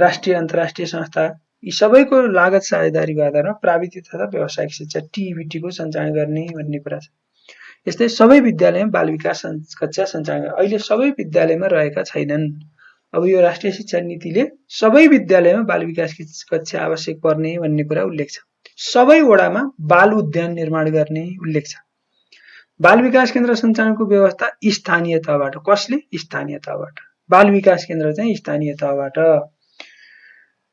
राष्ट्रिय अन्तर्राष्ट्रिय संस्था, यी सबैको लागत साझेदारीको आधारमा प्राविधिक तथा व्यावसायिक शिक्षा टिबिटीको सञ्चालन गर्ने भन्ने कुरा छ। यस्तै सबै विद्यालयमा बाल विकास कक्षा सञ्चालन, अहिले सबै विद्यालयमा रहेका छैनन्। अब यो राष्ट्रिय शिक्षा नीतिले सबै विद्यालयमा बाल विकास कक्षा आवश्यक पर्ने भन्ने कुरा उल्लेख छ। सबै वडामा बाल उद्यान निर्माण गर्ने उल्लेख छ। बाल विकास केन्द्र सञ्चालनको व्यवस्था स्थानीय तहबाट। कसले? स्थानीय तहबाट। बाल विकास केन्द्र चाहिँ स्थानीय तहबाट।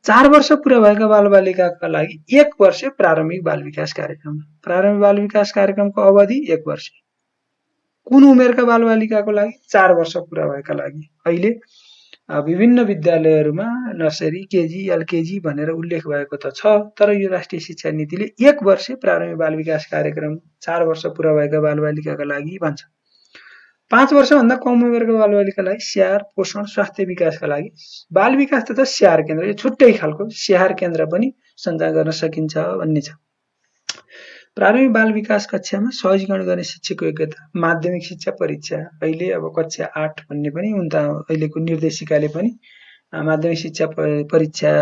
4 वर्ष पुरा भएका बालबालिकाका लागि 1 वर्ष प्रारम्भिक बाल विकास कार्यक्रम। प्रारम्भिक बाल विकास कार्यक्रमको अवधि 1 वर्ष। कुन उमेरका बालबालिकाको लागि? 4 वर्ष पुरा भएका लागि। अहिले विभिन्न विद्यालयहरूमा नर्सरी, केजी, एलकेजी भनेर उल्लेख भएको त छ, तर यो राष्ट्रिय शिक्षा नीतिले 1 वर्ष प्रारम्भिक बाल विकास कार्यक्रम 4 वर्ष पुरा भएका बालबालिकाका लागि भन्छ। 5 वर्षभन्दा कम उमेरका बालबालिकालाई स्याहार, पोषण, स्वास्थ्य विकासका लागि बाल विकास तथा स्याहार केन्द्र, यो छुट्टै खालको स्याहार केन्द्र पनि सञ्चालन गर्न सकिन्छ भन्ने छ। प्रारम्भिक बाल विकास कक्षामा सहजीकरण गर्ने शिक्षकको योग्यता, माध्यमिक शिक्षा परीक्षा, अहिले अब कक्षा 8 भन्ने पनि अहिलेको निर्देशिकाले पनि माध्यमिक शिक्षा परीक्षा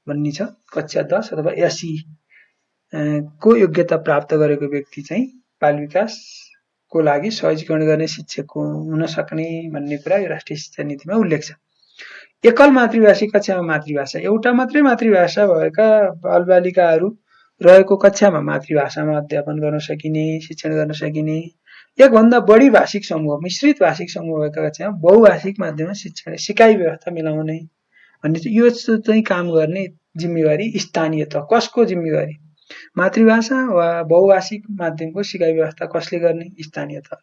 भन्ने छ। कक्षा 10 अथवा 80 को योग्यता प्राप्त गरेको व्यक्ति चाहिँ बाल विकासको लागि सहजीकरण गर्ने शिक्षक हुन सक्ने भन्ने कुरा यो राष्ट्रिय शिक्षा नीतिमा उल्लेख छ। एकल मातृभाषी कक्षामा मातृभाषा, एउटा मात्रै मातृभाषा भएका बालबालिकाहरू रहेको कक्षामा मातृभाषामा अध्यापन गर्न सकिने, शिक्षण गर्न सकिने, एकभन्दा बढी भाषिक समूह, मिश्रित भाषिक समूह भएका कक्षामा बहुभाषिक माध्यममा शिक्षण सिकाइ व्यवस्था मिलाउने भन्ने यो चाहिँ काम गर्ने जिम्मेवारी स्थानीय तह। कसको जिम्मेवारी? मातृभाषा वा बहुभाषिक माध्यमको सिकाइ व्यवस्था कसले गर्ने? स्थानीय तह।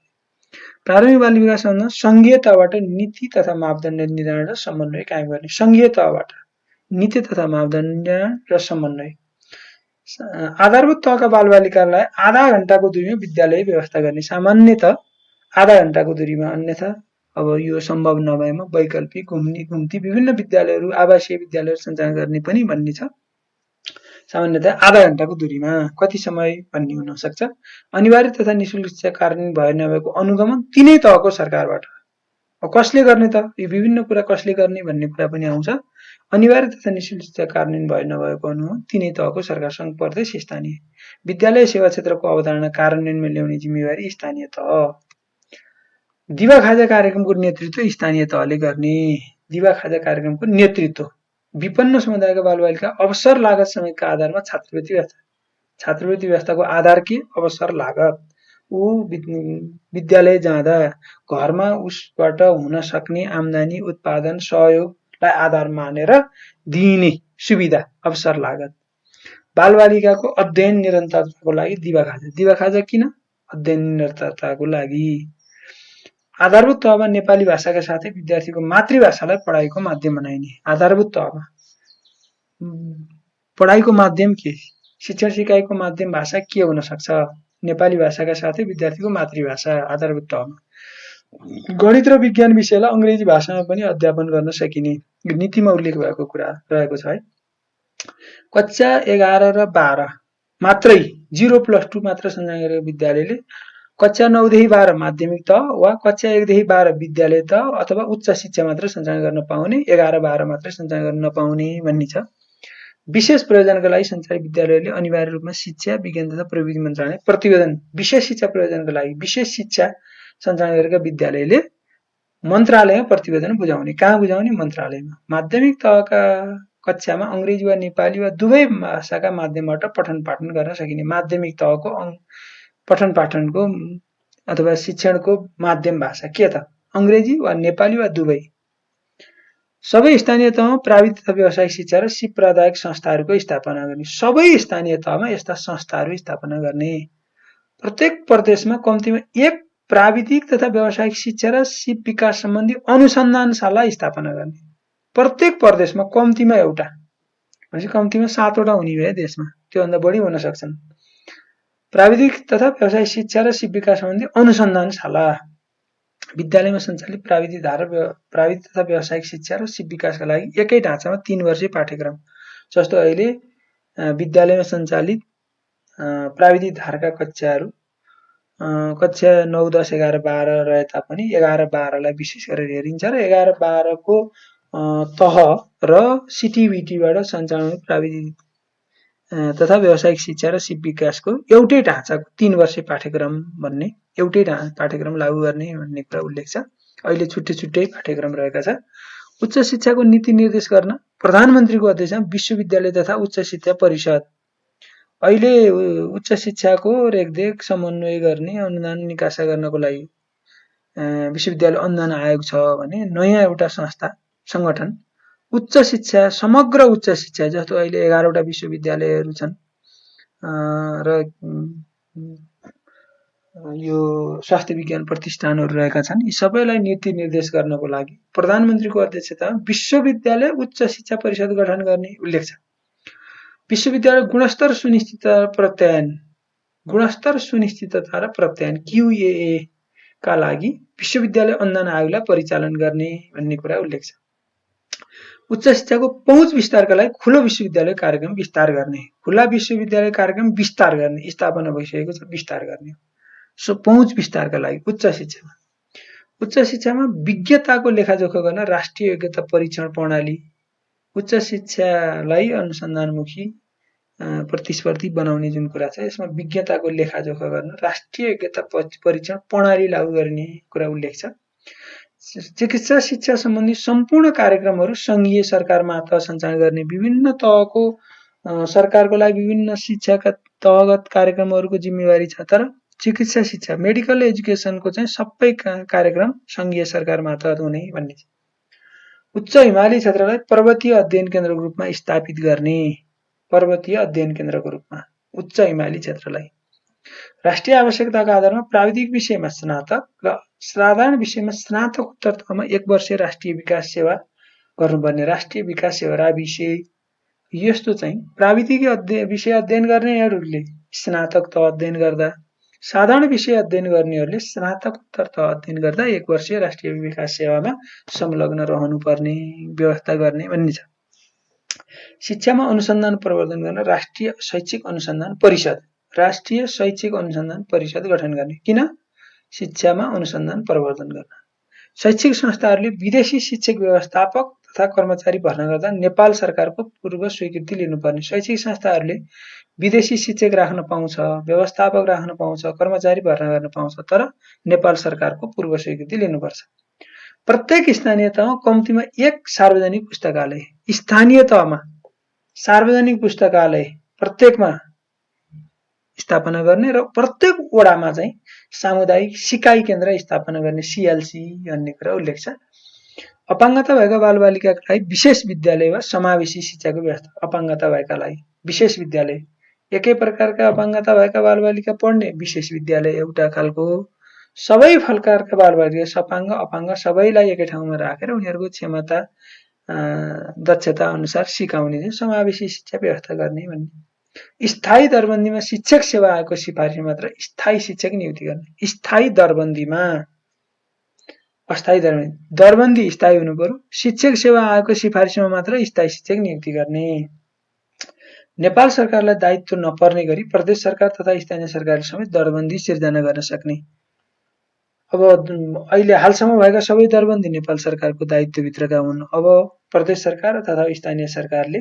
प्रारम्भिक बाल विकास सम्बन्धमा संघीय तहबाट नीति तथा मापदण्ड निर्धारण र समन्वय कायम गर्ने। संघीय तहबाट नीति तथा मापदण्ड र समन्वय। आधारभूत तहका बालबालिकालाई आधा घण्टाको दूरीमा विद्यालय व्यवस्था गर्ने, सामान्यतः आधा घण्टाको दूरीमा, अन्यथा अब यो सम्भव नभएमा वैकल्पिक घुम्ती विभिन्न विद्यालयहरू, आवासीय विद्यालयहरू सञ्चालन गर्ने पनि भन्ने छ। सामान्यतः आधा घण्टाको दूरीमा, कति समय भन्ने हुन सक्छ। अनिवार्य तथा निःशुल्क शिक्षा कार्यान्वयन भए नभएको अनुगमन तिनै तहको सरकारबाट। कसले गर्ने त? यो विभिन्न कुरा कसले गर्ने भन्ने कुरा पनि आउँछ। अनिवार्य तथा निःशुल्क शिक्षा कार्यान्वयन भए नभएको अनुगमन तिनै तहको सरकारसँग प्रदेश स्थानीय। विद्यालय सेवा क्षेत्रको अवधारणा कार्यान्वयनमा ल्याउने जिम्मेवारी स्थानीय तह। दिवा खाजा कार्यक्रमको नेतृत्व स्थानीय तहले गर्ने। दिवा खाजा कार्यक्रमको नेतृत्व विपन्न समुदायका बालबालिका अवसर लागत समेतका आधारमा छात्रवृत्ति व्यवस्था। छात्रवृत्ति व्यवस्थाको आधार के? अवसर लागत। ऊ विद्यालय जाँदा घरमा उसबाट हुन सक्ने आम्दानी, उत्पादन, सहयोगलाई आधार मानेर दिइने सुविधा, अवसर लागत। बालबालिकाको अध्ययन निरन्तरताको लागि दिवा खाजा। दिवा खाजा किन? अध्ययन निरन्तरताको लागि। आधारभूत तहमा नेपाली भाषाका साथै विद्यार्थीको मातृभाषालाई पढाइको माध्यम बनाइने। आधारभूत तहमा पढाइको माध्यम के? शिक्षण सिकाइको माध्यम भाषा के हुन सक्छ? नेपाली भाषाका साथै विद्यार्थीको मातृभाषा। आधारभूत तहमा गणित र विज्ञान विषयलाई अंग्रेजी भाषामा पनि अध्यापन गर्न सकिने नीतिमा उल्लेख भएको कुरा रहेको छ है। कक्षा 11 र 12 मात्रै 0+2 मात्र सञ्चालन गरेको विद्यालयले कक्षा 9 देखि 12 माध्यमिक तह वा कक्षा 1 देखि 12 विद्यालय तह अथवा उच्च शिक्षा मात्र सञ्चालन गर्न पाउने, 11-12 मात्र सञ्चालन गर्न नपाउने भन्ने छ। विशेष प्रयोजनका लागि सञ्चालित विद्यालयले अनिवार्य रूपमा शिक्षा, विज्ञान तथा प्रविधि मन्त्रालय प्रतिवेदन, विशेष शिक्षा प्रयोजनका लागि विशेष शिक्षा सञ्चालन गरेका विद्यालयले मन्त्रालयमा प्रतिवेदन बुझाउने। कहाँ बुझाउने? मन्त्रालयमा। माध्यमिक तहका कक्षामा अंग्रेजी वा नेपाली वा दुवै भाषाका माध्यमबाट पठन पाठन गर्न सकिने। माध्यमिक तहको पठन पाठनको अथवा शिक्षणको माध्यम भाषा के त? अंग्रेजी वा नेपाली वा दुवै। सबै स्थानीय तहमा प्राविधिक तथा व्यावसायिक शिक्षा र सिप प्रदायक संस्थाहरूको स्थापना गर्ने। सबै स्थानीय तहमा यस्ता संस्थाहरू स्थापना गर्ने। प्रत्येक प्रदेशमा कम्तीमा एक प्राविधिक तथा व्यावसायिक शिक्षा र सिप विकास सम्बन्धी अनुसन्धानशाला स्थापना गर्ने। प्रत्येक प्रदेशमा कम्तीमा एउटा, भनेपछि कम्तीमा 7 वटा हुने भए देशमा, त्योभन्दा बढी हुन सक्छन्। प्राविधिक तथा व्यावसायिक शिक्षा र सिप विकास सम्बन्धी अनुसन्धानशाला। विद्यालयमा सञ्चालित प्राविधिक तथा व्यावसायिक शिक्षा र सिप विकासका लागि एकै ढाँचामा 3 वर्षीय पाठ्यक्रम, जस्तो अहिले विद्यालयमा सञ्चालित प्राविधिक धारका कक्षाहरू कक्षा 9, 10, 11, 12 रहे तापनि 11, 12 लाई विशेष गरेर हेरिन्छ र 11, 12 को तह र सिटिभिटीबाट सञ्चालन प्राविधिक तथा व्यावसायिक शिक्षा र सिप विकासको एउटै ढाँचाको 3 वर्षीय पाठ्यक्रम भन्ने, एउटै पाठ्यक्रम लागू गर्ने भन्ने कुरा उल्लेख छ। अहिले छुट्टै छुट्टै पाठ्यक्रम रहेका छ। उच्च शिक्षाको नीति निर्देश गर्न प्रधानमन्त्रीको अध्यक्षतामा विश्वविद्यालय तथा उच्च शिक्षा परिषद, अहिले उच्च शिक्षाको रेखदेख समन्वय गर्ने, अनुदान निकासा गर्नको लागि विश्वविद्यालय अनुदान आयोग छ भने नयाँ एउटा संस्था, संगठन उच्च शिक्षा, समग्र उच्च शिक्षा जस्तो अहिले 11वटा विश्वविद्यालयहरू छन् र यो स्वास्थ्य विज्ञान प्रतिष्ठानहरू रहेका छन्। यी सबैलाई नीति निर्देश गर्नको लागि प्रधानमन्त्रीको अध्यक्षतामा विश्वविद्यालय उच्च शिक्षा परिषद गठन गर्ने उल्लेख छ। विश्वविद्यालय गुणस्तर सुनिश्चितता र प्रत्यायन QAA का लागि विश्वविद्यालय अनुदान आयोगलाई परिचालन गर्ने भन्ने कुरा उल्लेख छ। उच्च शिक्षाको पहुँच विस्तारका लागि खुलो विश्वविद्यालय कार्यक्रम विस्तार गर्ने, खुला विश्वविद्यालय कार्यक्रम विस्तार गर्ने, स्थापना भइसकेको छ, विस्तार गर्ने। सो पहुँच विस्तारका लागि उच्च शिक्षामा विज्ञताको लेखाजोखा गर्न राष्ट्रिय योग्यता परीक्षण प्रणाली, उच्च शिक्षालाई अनुसन्धानमुखी प्रतिस्पर्धी बनाउने जुन कुरा छ, यसमा विज्ञताको लेखाजोखा गर्न राष्ट्रिय योग्यता परीक्षण प्रणाली लागू गर्ने कुरा उल्लेख छ। चिकित्सा शिक्षा सम्बन्धी सम्पूर्ण कार्यक्रमहरू संघीय सरकार मार्फत सञ्चालन गर्ने, विभिन्न तहको सरकारको लागि विभिन्न शिक्षाका तहगत कार्यक्रमहरूको जिम्मेवारी छ, तर चिकित्सा शिक्षा मेडिकल एजुकेसनको चाहिँ सबै कार्यक्रम संघीय सरकार मार्फत हुने भन्ने छ। उच्च हिमाली क्षेत्रलाई पर्वतीय अध्ययन केन्द्रको रूपमा स्थापित गर्ने, पर्वतीय अध्ययन केन्द्रको रूपमा उच्च हिमाली क्षेत्रलाई राष्ट्रिय आवश्यकताका आधारमा प्राविधिक विषयमा स्नातक र साधारण विषयमा स्नातकोत्तर तहमा 1 वर्षीय राष्ट्रिय विकास सेवा गर्नुपर्ने, राष्ट्रिय विकास सेवा राविसे। यस्तो चाहिँ प्राविधिक विषय अध्ययन गर्नेहरूले स्नातक तह अध्ययन गर्दा, साधारण विषय अध्ययन गर्नेहरूले स्नातकोत्तर तह अध्ययन गर्दा 1 वर्षीय राष्ट्रिय विकास सेवामा संलग्न रहनुपर्ने व्यवस्था गर्ने भन्ने छ। शिक्षामा अनुसन्धान प्रवर्धन गर्न राष्ट्रिय शैक्षिक अनुसन्धान परिषद, राष्ट्रिय शैक्षिक अनुसन्धान परिषद गठन गर्ने। किन? शिक्षामा अनुसन्धान प्रवर्धन गर्न। शैक्षिक संस्थाहरूले विदेशी शिक्षक व्यवस्थापक तथा कर्मचारी भर्ना गर्दा नेपाल सरकारको पूर्व स्वीकृति लिनुपर्ने। शैक्षिक संस्थाहरूले विदेशी शिक्षक राख्न पाउँछ, व्यवस्थापक राख्न पाउँछ, कर्मचारी भर्ना गर्न पाउँछ, तर नेपाल सरकारको पूर्व स्वीकृति लिनुपर्छ। प्रत्येक स्थानीय तहमा कम्तीमा 1 सार्वजनिक पुस्तकालय, स्थानीय तहमा सार्वजनिक पुस्तकालय प्रत्येकमा स्थापना गर्ने र प्रत्येक वडामा चाहिँ सामुदायिक सिकाइ केन्द्र स्थापना गर्ने, CLC भन्ने कुरा उल्लेख छ। अपाङ्गता भएका बालबालिकाका लागि विशेष विद्यालय वा समावेशी शिक्षाको व्यवस्था, अपाङ्गता भएका लागि विशेष विद्यालय, एकै प्रकारका अपाङ्गता भएका बालबालिका पढ्ने विशेष विद्यालय एउटा खालको, सबै प्रकारका बालबालिका सपाङ्ग अपाङ्ग सबैलाई एकै ठाउँमा राखेर उनीहरूको क्षमता दक्षता अनुसार सिकाउने चाहिँ समावेशी शिक्षा व्यवस्था गर्ने भन्ने। स्थायी दरबन्दीमा शिक्षक सेवा आयोगको सिफारिस मात्र स्थायी शिक्षक नियुक्ति गर्ने। स्थायी दरबन्दीमा, अस्थायी दरबन्दी स्थायी हुनु पर्यो, शिक्षक सेवा आयोगको सिफारिसमा मात्र स्थायी शिक्षक नियुक्ति गर्ने। नेपाल सरकारलाई दायित्व नपर्ने गरी प्रदेश सरकार तथा स्थानीय सरकारले समेत दरबन्दी सिर्जना गर्न सक्ने। अब अहिले हालसम्म भएका सबै दरबन्दी नेपाल सरकारको दायित्वभित्रका हुन्। अब प्रदेश सरकार तथा स्थानीय सरकारले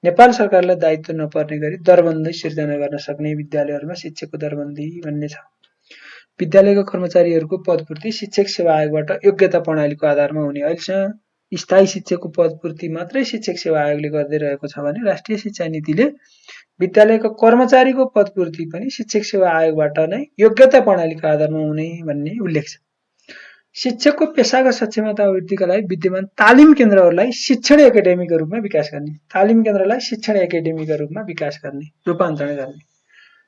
नेपाल सरकारलाई दायित्व नपर्ने गरी दरबन्दी सिर्जना गर्न सक्ने विद्यालयहरूमा शिक्षकको दरबन्दी भन्ने छ। विद्यालयका कर्मचारीहरूको पदपूर्ति शिक्षक सेवा आयोगबाट योग्यता प्रणालीको आधारमा हुने। अहिलेसम्म स्थायी शिक्षकको पदपूर्ति मात्रै शिक्षक सेवा आयोगले गर्दै रहेको छ भने राष्ट्रिय शिक्षा नीतिले विद्यालयका कर्मचारीको पदपूर्ति पनि शिक्षक सेवा आयोगबाट नै योग्यता प्रणालीको आधारमा हुने भन्ने उल्लेख छ। शिक्षकको पेशागत सक्षमता वृद्धिका लागि विद्यमान तालिम केन्द्रहरूलाई शिक्षण एकाडेमीको रूपमा विकास गर्ने, तालिम केन्द्रलाई शिक्षण एकाडेमीका रूपमा विकास गर्ने, रूपान्तरण गर्ने।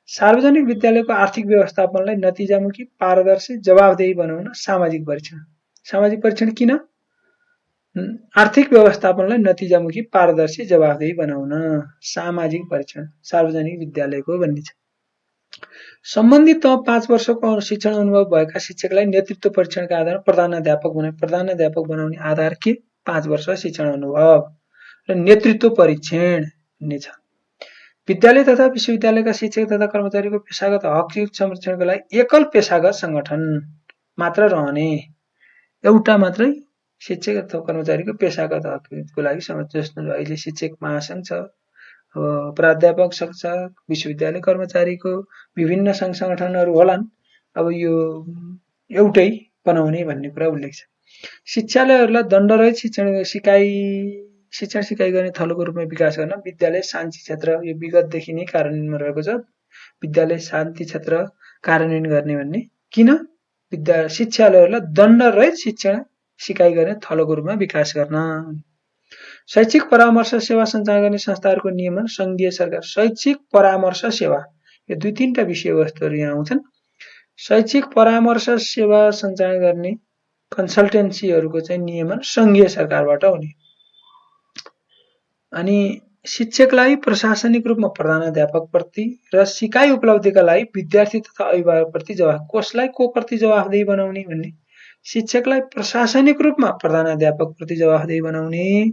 सार्वजनिक विद्यालयको आर्थिक व्यवस्थापनलाई नतिजामुखी, पारदर्शी, जवाफदेही बनाउन सामाजिक परीक्षण। सामाजिक परीक्षण किन? आर्थिक व्यवस्थापनलाई नतिजामुखी, पारदर्शी, जवाफदेही बनाउन सामाजिक परीक्षण सार्वजनिक विद्यालयको भन्ने छ। सम्बन्धित 5 वर्षको शिक्षण अनुभव भएका शिक्षकलाई नेतृत्व परीक्षणका आधारमा प्रधानाध्यापक बनाउने आधार के? 5 वर्ष शिक्षण अनुभव र नेतृत्व परीक्षण भन्ने छ। विद्यालय तथा विश्वविद्यालयका शिक्षक तथा कर्मचारीको पेशागत हक संरक्षणको लागि एकल पेशागत संगठन मात्र रहने, एउटा मात्रै शिक्षक अथवा कर्मचारीको पेशागत हकको लागि जस्तो अहिले शिक्षक महासंघ छ, अब प्राध्यापक संघ छ, विश्वविद्यालय कर्मचारीको विभिन्न संघ संगठनहरू होलान्, अब यो एउटै बनाउने भन्ने कुरा उल्लेख छ। शिक्षालयहरूलाई दण्डरहित शिक्षण सिकाइ गर्ने थलोको रूपमा विकास गर्न विद्यालय शान्ति क्षेत्र, यो विगतदेखि नै कार्यान्वयनमा रहेको छ, विद्यालय शान्ति क्षेत्र कार्यान्वयन गर्ने भन्ने। किन? शिक्षालयहरूलाई दण्डरहित शिक्षण सिकाइ गर्ने थलोको रूपमा विकास गर्न। शैक्षिक परामर्श सेवा सञ्चालन गर्ने संस्थाहरूको नियमन संघीय सरकार। शैक्षिक परामर्श सेवा, यो 2-3टा विषयवस्तुहरू यहाँ आउँछन्। शैक्षिक परामर्श सेवा सञ्चालन गर्ने कन्सल्टेन्सीहरूको चाहिँ नियमन संघीय सरकारबाट हुने। अनि शिक्षकलाई प्रशासनिक रूपमा प्रधानाध्यापकप्रति र सिकाइ उपलब्धिका लागि विद्यार्थी तथा अभिभावकप्रति कसलाई को प्रति जवाफदेही बनाउने भन्ने, शिक्षकलाई प्रशासनिक रूपमा प्रधानाध्यापकप्रति जवाफदेही बनाउने,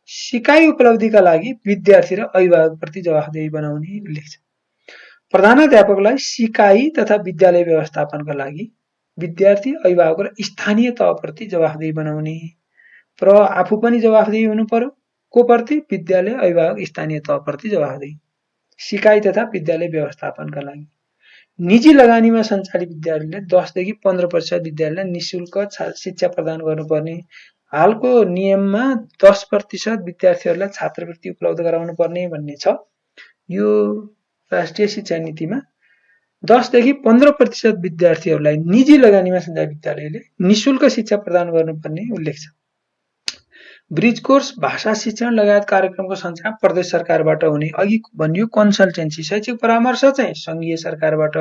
सिकाइ उपलब्धिका लागि विद्यार्थी र अभिभावकप्रति जवाफदेही बनाउने उल्लेख छ। प्रधानाध्यापकलाई सिकाइ तथा विद्यालय व्यवस्थापनका लागि विद्यार्थी, अभिभावक र स्थानीय तहप्रति जवाफदेही बनाउने र आफू पनि जवाफदेही हुनु पर्यो। को प्रति? विद्यालय, अभिभावक, स्थानीय तहप्रति जवाफदेही। सिकाइ तथा विद्यालय व्यवस्थापनका लागि निजी लगानीमा सञ्चालित विद्यालयले 10 देखि 15% विद्यालयलाई निशुल्क शिक्षा प्रदान गर्नुपर्ने। हालको नियममा 10% विद्यार्थीहरूलाई छात्रवृत्ति उपलब्ध गराउनु पर्ने भन्ने छ। यो राष्ट्रिय शिक्षा नीतिमा 10 देखि 15% विद्यार्थीहरूलाई निजी लगानीमा सञ्चालित विद्यालयले निशुल्क शिक्षा प्रदान गर्नुपर्ने उल्लेख छ। ब्रिज कोर्स, भाषा शिक्षण लगायत कार्यक्रमको सञ्चालन प्रदेश सरकारबाट हुने। अघि भनियो कन्सल्टेन्सी, शैक्षिक परामर्श चाहिँ संघीय सरकारबाट,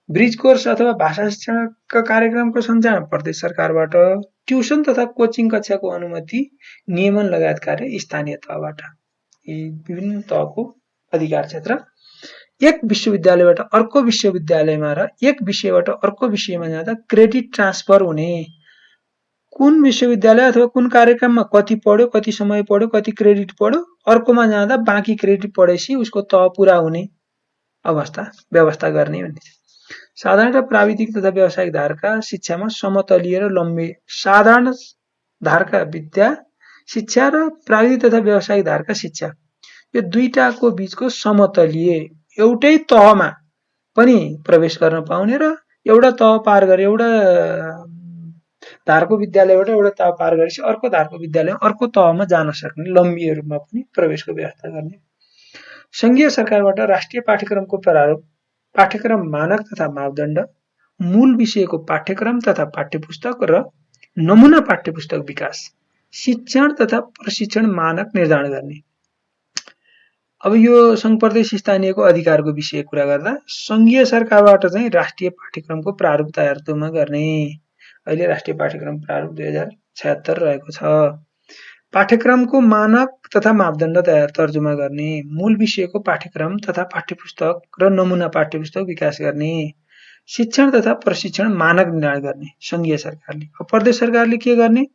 ब्रिज कोर्स अथवा भाषा शिक्षणका कार्यक्रमको सञ्चालन प्रदेश सरकारबाट, ट्युसन तथा कोचिङ कक्षाको अनुमति, नियमन लगायत कार्य स्थानीय तहबाट। यी विभिन्न तहको अधिकार क्षेत्र। एक विश्वविद्यालयबाट अर्को विश्वविद्यालयमा र एक विषयबाट अर्को विषयमा जाँदा क्रेडिट ट्रान्सफर हुने। कुन विश्वविद्यालय अथवा कुन कार्यक्रममा कति पढ्यो, कति समय पढ्यो, कति क्रेडिट पढ्यो, अर्कोमा जाँदा बाँकी क्रेडिट पढेपछि उसको तह पुरा हुने अवस्था व्यवस्था गर्ने भन्ने छ। साधारण र प्राविधिक तथा व्यावसायिक धारका शिक्षामा समतलीय र लम्बी, साधारण धारका विद्या शिक्षा र प्राविधिक तथा व्यावसायिक धारका शिक्षा, यो दुईटाको बीचको समतलीय, एउटै तहमा पनि प्रवेश गर्न पाउने र एउटा तह पार गरे, एउटा धारको विद्यालयबाट एउटा तह पार गरेपछि अर्को धारको विद्यालयमा अर्को तहमा जान सक्ने, लम्बी रूपमा पनि प्रवेशको व्यवस्था गर्ने। संघीय सरकारबाट राष्ट्रिय पाठ्यक्रमको प्रारूप, पाठ्यक्रम मानक तथा मापदण्ड, मूल विषयको पाठ्यक्रम तथा पाठ्यपुस्तक र नमुना पाठ्यपुस्तक विकास, शिक्षण तथा प्रशिक्षण मानक निर्धारण गर्ने। अब यो संघ प्रदेश स्थानीयको अधिकारको विषय कुरा गर्दा संघीय सरकारबाट चाहिँ राष्ट्रिय पाठ्यक्रमको प्रारूप तयार गर्ने। अहिले राष्ट्रिय पाठ्यक्रम प्रारूप 2076 रहेको छ। पाठ्यक्रमको मानक तथा मापदण्ड तर्जुमा गर्ने, मूल विषयको पाठ्यक्रम तथा पाठ्यपुस्तक र नमुना पाठ्यपुस्तक विकास गर्ने, शिक्षण तथा प्रशिक्षण मानक निर्धारण गर्ने संघीय सरकारले। प्रदेश सरकारले के गर्ने?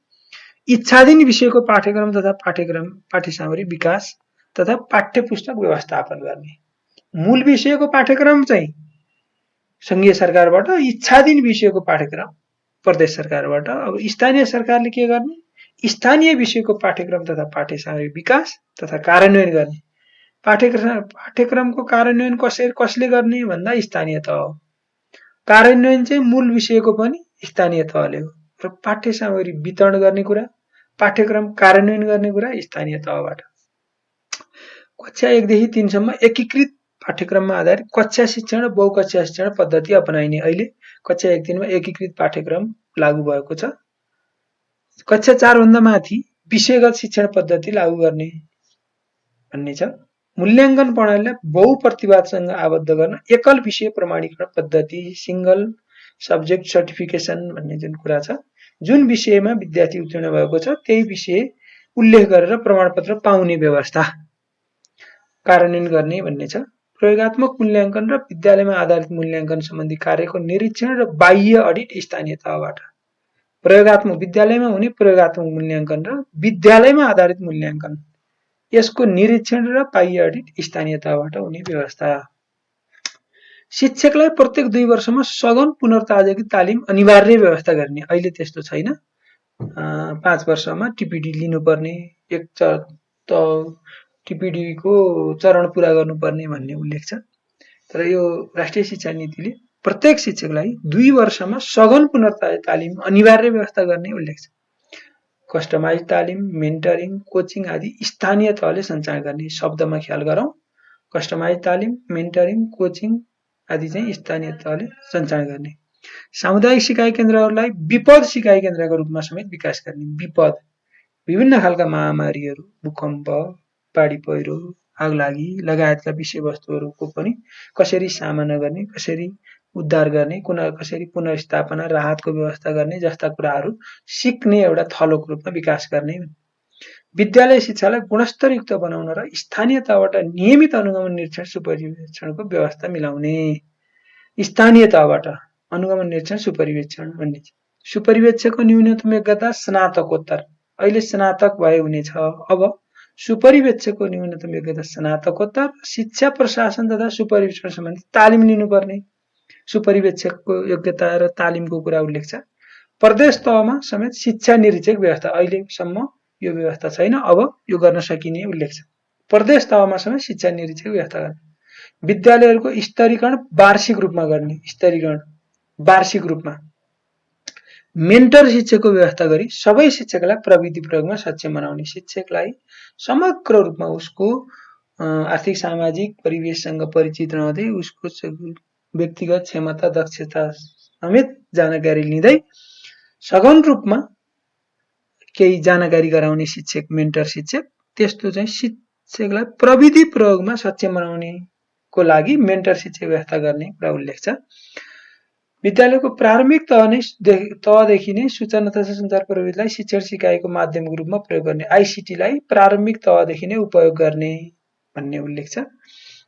इच्छाधीन विषयको पाठ्यक्रम तथा पाठ्यसामग्री विकास तथा पाठ्यपुस्तक व्यवस्थापन गर्ने। मूल विषयको पाठ्यक्रम चाहिँ संघीय सरकारबाट, इच्छाधीन विषयको पाठ्यक्रम प्रदेश सरकारबाट। अब स्थानीय सरकारले के गर्ने? स्थानीय विषयको पाठ्यक्रम तथा पाठ्यसामग्री विकास तथा कार्यान्वयन गर्ने। पाठ्यक्रमको कार्यान्वयन कसले गर्ने भन्दा स्थानीय तह हो। कार्यान्वयन चाहिँ मूल विषयको पनि स्थानीय तहले हो र पाठ्यसामग्री वितरण गर्ने कुरा, पाठ्यक्रम कार्यान्वयन गर्ने कुरा स्थानीय तहबाट। कक्षा 1 देखि 3 सम्म एकीकृत पाठ्यक्रममा आधारित कक्षा शिक्षण र बहुकक्षा शिक्षण पद्धति अपनाइने। अहिले कक्षा 1-3 मा एकीकृत पाठ्यक्रम लागू भएको छ। कक्षा 4 भन्दा माथि विषयगत शिक्षण पद्धति लागू गर्ने भन्ने छ। मूल्याङ्कन प्रणालीलाई बहुप्रतिवादसँग आबद्ध गर्न एकल विषय प्रमाणीकरण पद्धति, सिंगल सब्जेक्ट सर्टिफिकेसन भन्ने जुन कुरा छ, जुन विषयमा विद्यार्थी उत्तीर्ण भएको छ त्यही विषय उल्लेख गरेर प्रमाणपत्र पाउने व्यवस्था कार्यान्वयन गर्ने भन्ने छ। प्रयोगात्मक मूल्याङ्कन र विद्यालयमा आधारित मूल्याङ्कन सम्बन्धी कार्यको निरीक्षण र बाह्य अडिट स्थानीय तहबाट। प्रयोगात्मक विद्यालयमा हुने प्रयोगात्मक मूल्याङ्कन र विद्यालयमा आधारित मूल्याङ्कन, यसको निरीक्षण र बाह्य अडिट स्थानीय तहबाट हुने व्यवस्था। शिक्षकलाई प्रत्येक 2 वर्षमा सघन पुनर्ताजगी तालिम अनिवार्य व्यवस्था गर्ने। अहिले त्यस्तो छैन। 5 वर्षमा टिपिडी लिनुपर्ने, टिपिडी को चरण पूरा गर्नुपर्ने भन्ने उल्लेख छ। तर यो राष्ट्रिय शिक्षा नीतिले प्रत्येक शिक्षकलाई 2 वर्षमा सघन पुनर्ताजगी तालिम अनिवार्य व्यवस्था गर्ने उल्लेख छ। कस्टमाइज तालिम, मेन्टरिङ, कोचिङ आदि स्थानीय तहले सञ्चालन गर्ने। शब्दमा ख्याल गरौँ, कस्टमाइज तालिम, मेन्टरिङ, कोचिङ आदि चाहिँ स्थानीय तहले सञ्चालन गर्ने। सामुदायिक सिकाइ केन्द्रहरूलाई विपद सिकाइ केन्द्रको रूपमा समेत विकास गर्ने। विपद विभिन्न खालका महामारीहरू, भूकम्प, बाढी पहिरो, आगलागी लगायतका विषयवस्तुहरूको पनि कसरी सामना गर्ने, कसरी उद्धार गर्ने, कसरी पुनर्स्थापना, राहतको व्यवस्था गर्ने जस्ता कुराहरू सिक्ने एउटा थलोको रूपमा विकास गर्ने। विद्यालय शिक्षालाई गुणस्तरयुक्त बनाउन र स्थानीय तहबाट नियमित अनुगमन निरीक्षण सुपरिवेक्षणको व्यवस्था मिलाउने। स्थानीय तहबाट अनुगमन निरीक्षण सुपरिवेक्षण भन्ने सुपरिवेक्षकको न्यूनतम योग्यता स्नातकोत्तर, अहिले स्नातक भए हुनेछ। अब सुपरिवेक्षकको न्यूनतम योग्यता स्नातकोत्तर, शिक्षा प्रशासन तथा सुपरिवेक्षण सम्बन्धी तालिम लिनुपर्ने। सुपरिवेक्षकको योग्यता र तालिमको कुरा उल्लेख छ। प्रदेश तहमा समेत शिक्षा निरीक्षक व्यवस्था, अहिलेसम्म यो व्यवस्था छैन, अब यो गर्न सकिने उल्लेख छ। प्रदेश तहमा समेत शिक्षा निरीक्षक व्यवस्था गर्ने। विद्यालयहरूको स्तरीकरण वार्षिक रूपमा गर्ने। स्तरीकरण वार्षिक रूपमा मेन्टर शिक्षकको व्यवस्था गरी सबै शिक्षकलाई प्रविधि प्रयोगमा सक्षम बनाउने। शिक्षकलाई समग्र रूपमा उसको आर्थिक सामाजिक परिवेशसँग परिचित रहँदै उसको व्यक्तिगत क्षमता दक्षता समेत जानकारी लिँदै सघन रूपमा केही जानकारी गराउने शिक्षक मेन्टर शिक्षक, त्यस्तो चाहिँ शिक्षकलाई प्रविधि प्रयोगमा सक्षम बनाउनेको लागि मेन्टर शिक्षक व्यवस्था गर्ने कुरा उल्लेख छ। विद्यालयको प्रारम्भिक तहदेखि नै सूचना तथा सञ्चार प्रविधिलाई शिक्षण सिकाइको माध्यमको रूपमा प्रयोग गर्ने। आइसिटीलाई प्रारम्भिक तहदेखि नै उपयोग गर्ने भन्ने उल्लेख छ।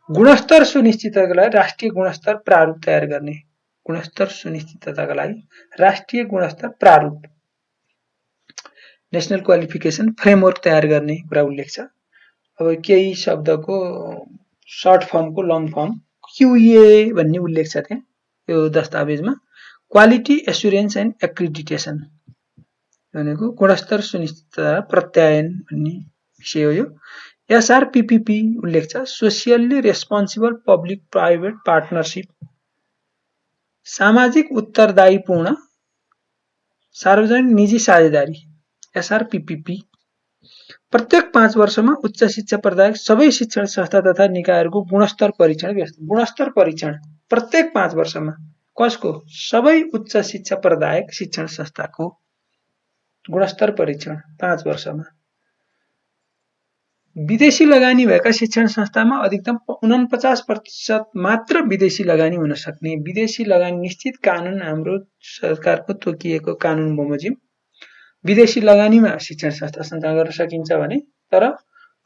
गुणस्तर सुनिश्चितताका लागि राष्ट्रिय गुणस्तर प्रारूप तयार गर्ने। गुणस्तर सुनिश्चितताका लागि राष्ट्रिय गुणस्तर प्रारूप, नेशनल क्वालिफिकेसन फ्रेमवर्क तयार गर्ने कुरा उल्लेख छ। अब केही शब्दको सर्ट फर्मको लङ फर्म क्युए भन्ने उल्लेख छ त्यहाँ यो दस्तावेजमा। क्वालिटी एस्युरेन्स एन्ड एक्रिडिटेसन भनेको गुणस्तर सुनिश्चितता प्रत्यायन भन्ने विषय हो यो। एसआरपीपीपी उल्लेख छ। Socially responsible public private partnership, सामाजिक उत्तरदायीपूर्ण सार्वजनिक निजी साझेदारी, एसआरपीपीपी। प्रत्येक 5 वर्षमा उच्च शिक्षा प्रदायक सबै शिक्षण संस्था तथा निकायहरूको गुणस्तर परीक्षण व्यवस्था। गुणस्तर परीक्षण प्रत्येक 5 वर्षमा कसको? सबै उच्च शिक्षा प्रदायक शिक्षण संस्थाको गुणस्तर परीक्षण 5 वर्षमा। विदेशी लगानी भएका शिक्षण संस्थामा अधिकतम 49% मात्र विदेशी लगानी हुन सक्ने। विदेशी लगानी निश्चित कानुन हाम्रो सरकारको तोकिएको कानुन बमोजिम विदेशी लगानीमा शिक्षण संस्था सञ्चालन गर्न सकिन्छ भने, तर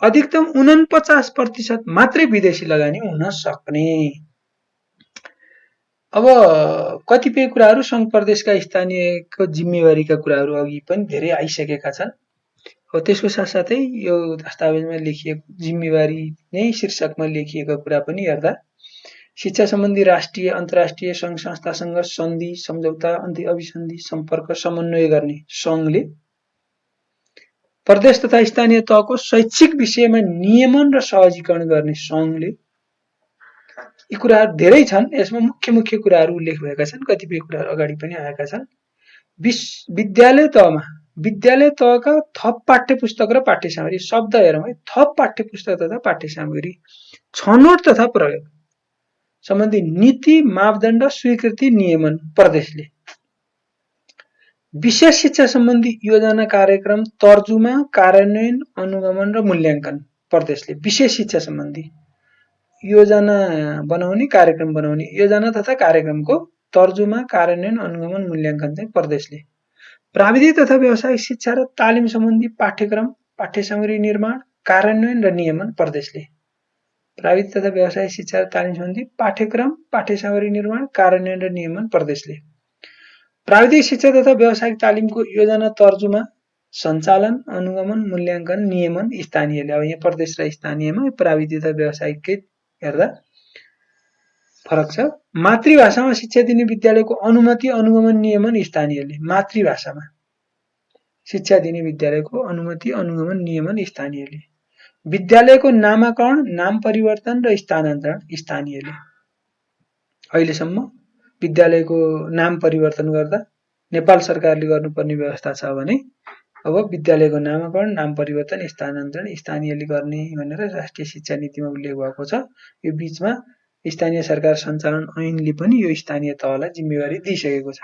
अधिकतम 49% मात्रै विदेशी लगानी हुन सक्ने। अब कतिपय कुराहरू सङ्घ प्रदेशका स्थानीयको जिम्मेवारीका कुराहरू अघि पनि धेरै आइसकेका छन्। अब त्यसको साथसाथै यो दस्तावेजमा लेखिएको जिम्मेवारी नै शीर्षकमा लेखिएको कुरा पनि हेर्दा शिक्षा सम्बन्धी राष्ट्रिय अन्तर्राष्ट्रिय सङ्घ संस्थासँग सन्धि सम्झौता अभिसन्धि सम्पर्क समन्वय गर्ने सङ्घले, प्रदेश तथा स्थानीय तहको शैक्षिक विषयमा नियमन र सहजीकरण गर्ने सङ्घले, यी कुराहरू धेरै छन्। यसमा मुख्य कुराहरू उल्लेख भएका छन्। कतिपय कुराहरू अगाडि पनि आएका छन्। विद्यालय तहका थप पाठ्यपुस्तक र पाठ्यसामग्री शब्द हेरौँ है। थप पाठ्यपुस्तक तथा पाठ्यसामग्री छनौट तथा प्रयोग सम्बन्धी नीति मापदण्ड स्वीकृति नियमन प्रदेशले। विशेष शिक्षा सम्बन्धी योजना कार्यक्रम तर्जुमा कार्यान्वयन अनुगमन र मूल्याङ्कन प्रदेशले। विशेष शिक्षा सम्बन्धी योजना बनाउने कार्यक्रम बनाउने योजना तथा कार्यक्रमको तर्जुमा कार्यान्वयन अनुगमन मूल्याङ्कन चाहिँ प्रदेशले। प्राविधिक तथा व्यावसायिक शिक्षा र तालिम सम्बन्धी पाठ्यक्रम पाठ्यसामग्री निर्माण कार्यान्वयन र नियमन प्रदेशले। प्राविधिक तथा व्यावसायिक शिक्षा र तालिम सम्बन्धी पाठ्यक्रम पाठ्यसामग्री निर्माण कार्यान्वयन र नियमन प्रदेशले। प्राविधिक शिक्षा तथा व्यावसायिक तालिमको योजना तर्जुमा सञ्चालन अनुगमन मूल्याङ्कन नियमन स्थानीयले। अब यहाँ प्रदेश र स्थानीयमा प्राविधिक तथा व्यावसायिककै हेर्दा फरक छ। मातृभाषामा शिक्षा दिने विद्यालयको अनुमति अनुगमन नियमन स्थानीयले। मातृभाषामा शिक्षा दिने विद्यालयको अनुमति अनुगमन नियमन स्थानीयले। विद्यालयको नामाकरण नाम परिवर्तन र स्थानान्तरण स्थानीयले। अहिलेसम्म विद्यालयको नाम परिवर्तन गर्दा नेपाल सरकारले गर्नुपर्ने व्यवस्था छ भने, अब विद्यालयको नामाकरण नाम परिवर्तन स्थानान्तरण स्थानीयले गर्ने भनेर राष्ट्रिय शिक्षा नीतिमा उल्लेख भएको छ। यो बीचमा स्थानीय सरकार सञ्चालन ऐनले पनि यो स्थानीय तहलाई जिम्मेवारी दिइसकेको छ।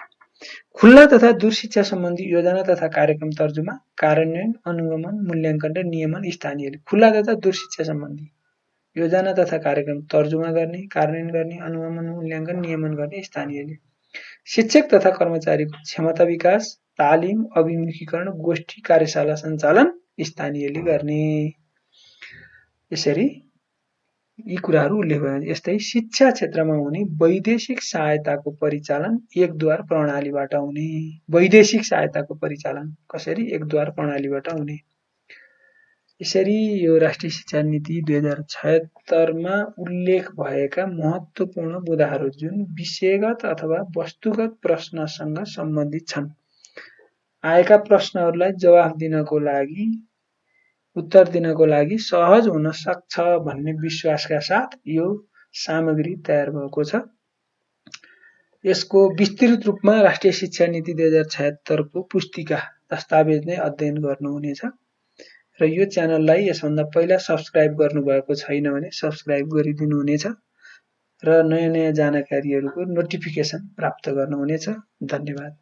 खुल्ला तथा दूर शिक्षा सम्बन्धी योजना तथा कार्यक्रम तर्जुमा, कार्यान्वयन, अनुगमन, मूल्याङ्कन र नियमन स्थानीयले। खुल्ला तथा दूर शिक्षा सम्बन्धी योजना तथा कार्यक्रम तर्जुमा गर्ने, कार्यान्वयन गर्ने, अनुगमन, मूल्याङ्कन, नियमन गर्ने स्थानीयले। शिक्षक तथा कर्मचारीको क्षमता विकास, तालिम, अभिमुखीकरण, गोष्ठी, कार्यशाला सञ्चालन स्थानीयले गर्ने। यसरी यी कुराहरू उल्लेख भयो। यस्तै शिक्षा क्षेत्रमा हुने वैदेशिक सहायताको परिचालन एकद्वार प्रणालीबाट हुने। वैदेशिक सहायताको परिचालन कसरी? एकद्वार प्रणालीबाट हुने। यसरी यो राष्ट्रिय शिक्षा नीति 2076मा उल्लेख भएका महत्त्वपूर्ण बुँदाहरू जुन विषयगत अथवा वस्तुगत प्रश्नसँग सम्बन्धित छन्, आएका प्रश्नहरूलाई जवाफ दिनको लागि, उत्तर दिनको लागि सहज हुन सक्छ भन्ने विश्वासका साथ यो सामग्री तयार भएको छ। यसको विस्तृत रूपमा राष्ट्रिय शिक्षा नीति 2076को पुस्तिका दस्तावेज नै अध्ययन गर्नुहुनेछ र यो च्यानललाई यसभन्दा पहिला सब्स्क्राइब गर्नुभएको छैन भने सब्स्क्राइब गरिदिनुहुनेछ र नयाँ नयाँ जानकारीहरूको नोटिफिकेसन प्राप्त गर्नुहुनेछ। धन्यवाद।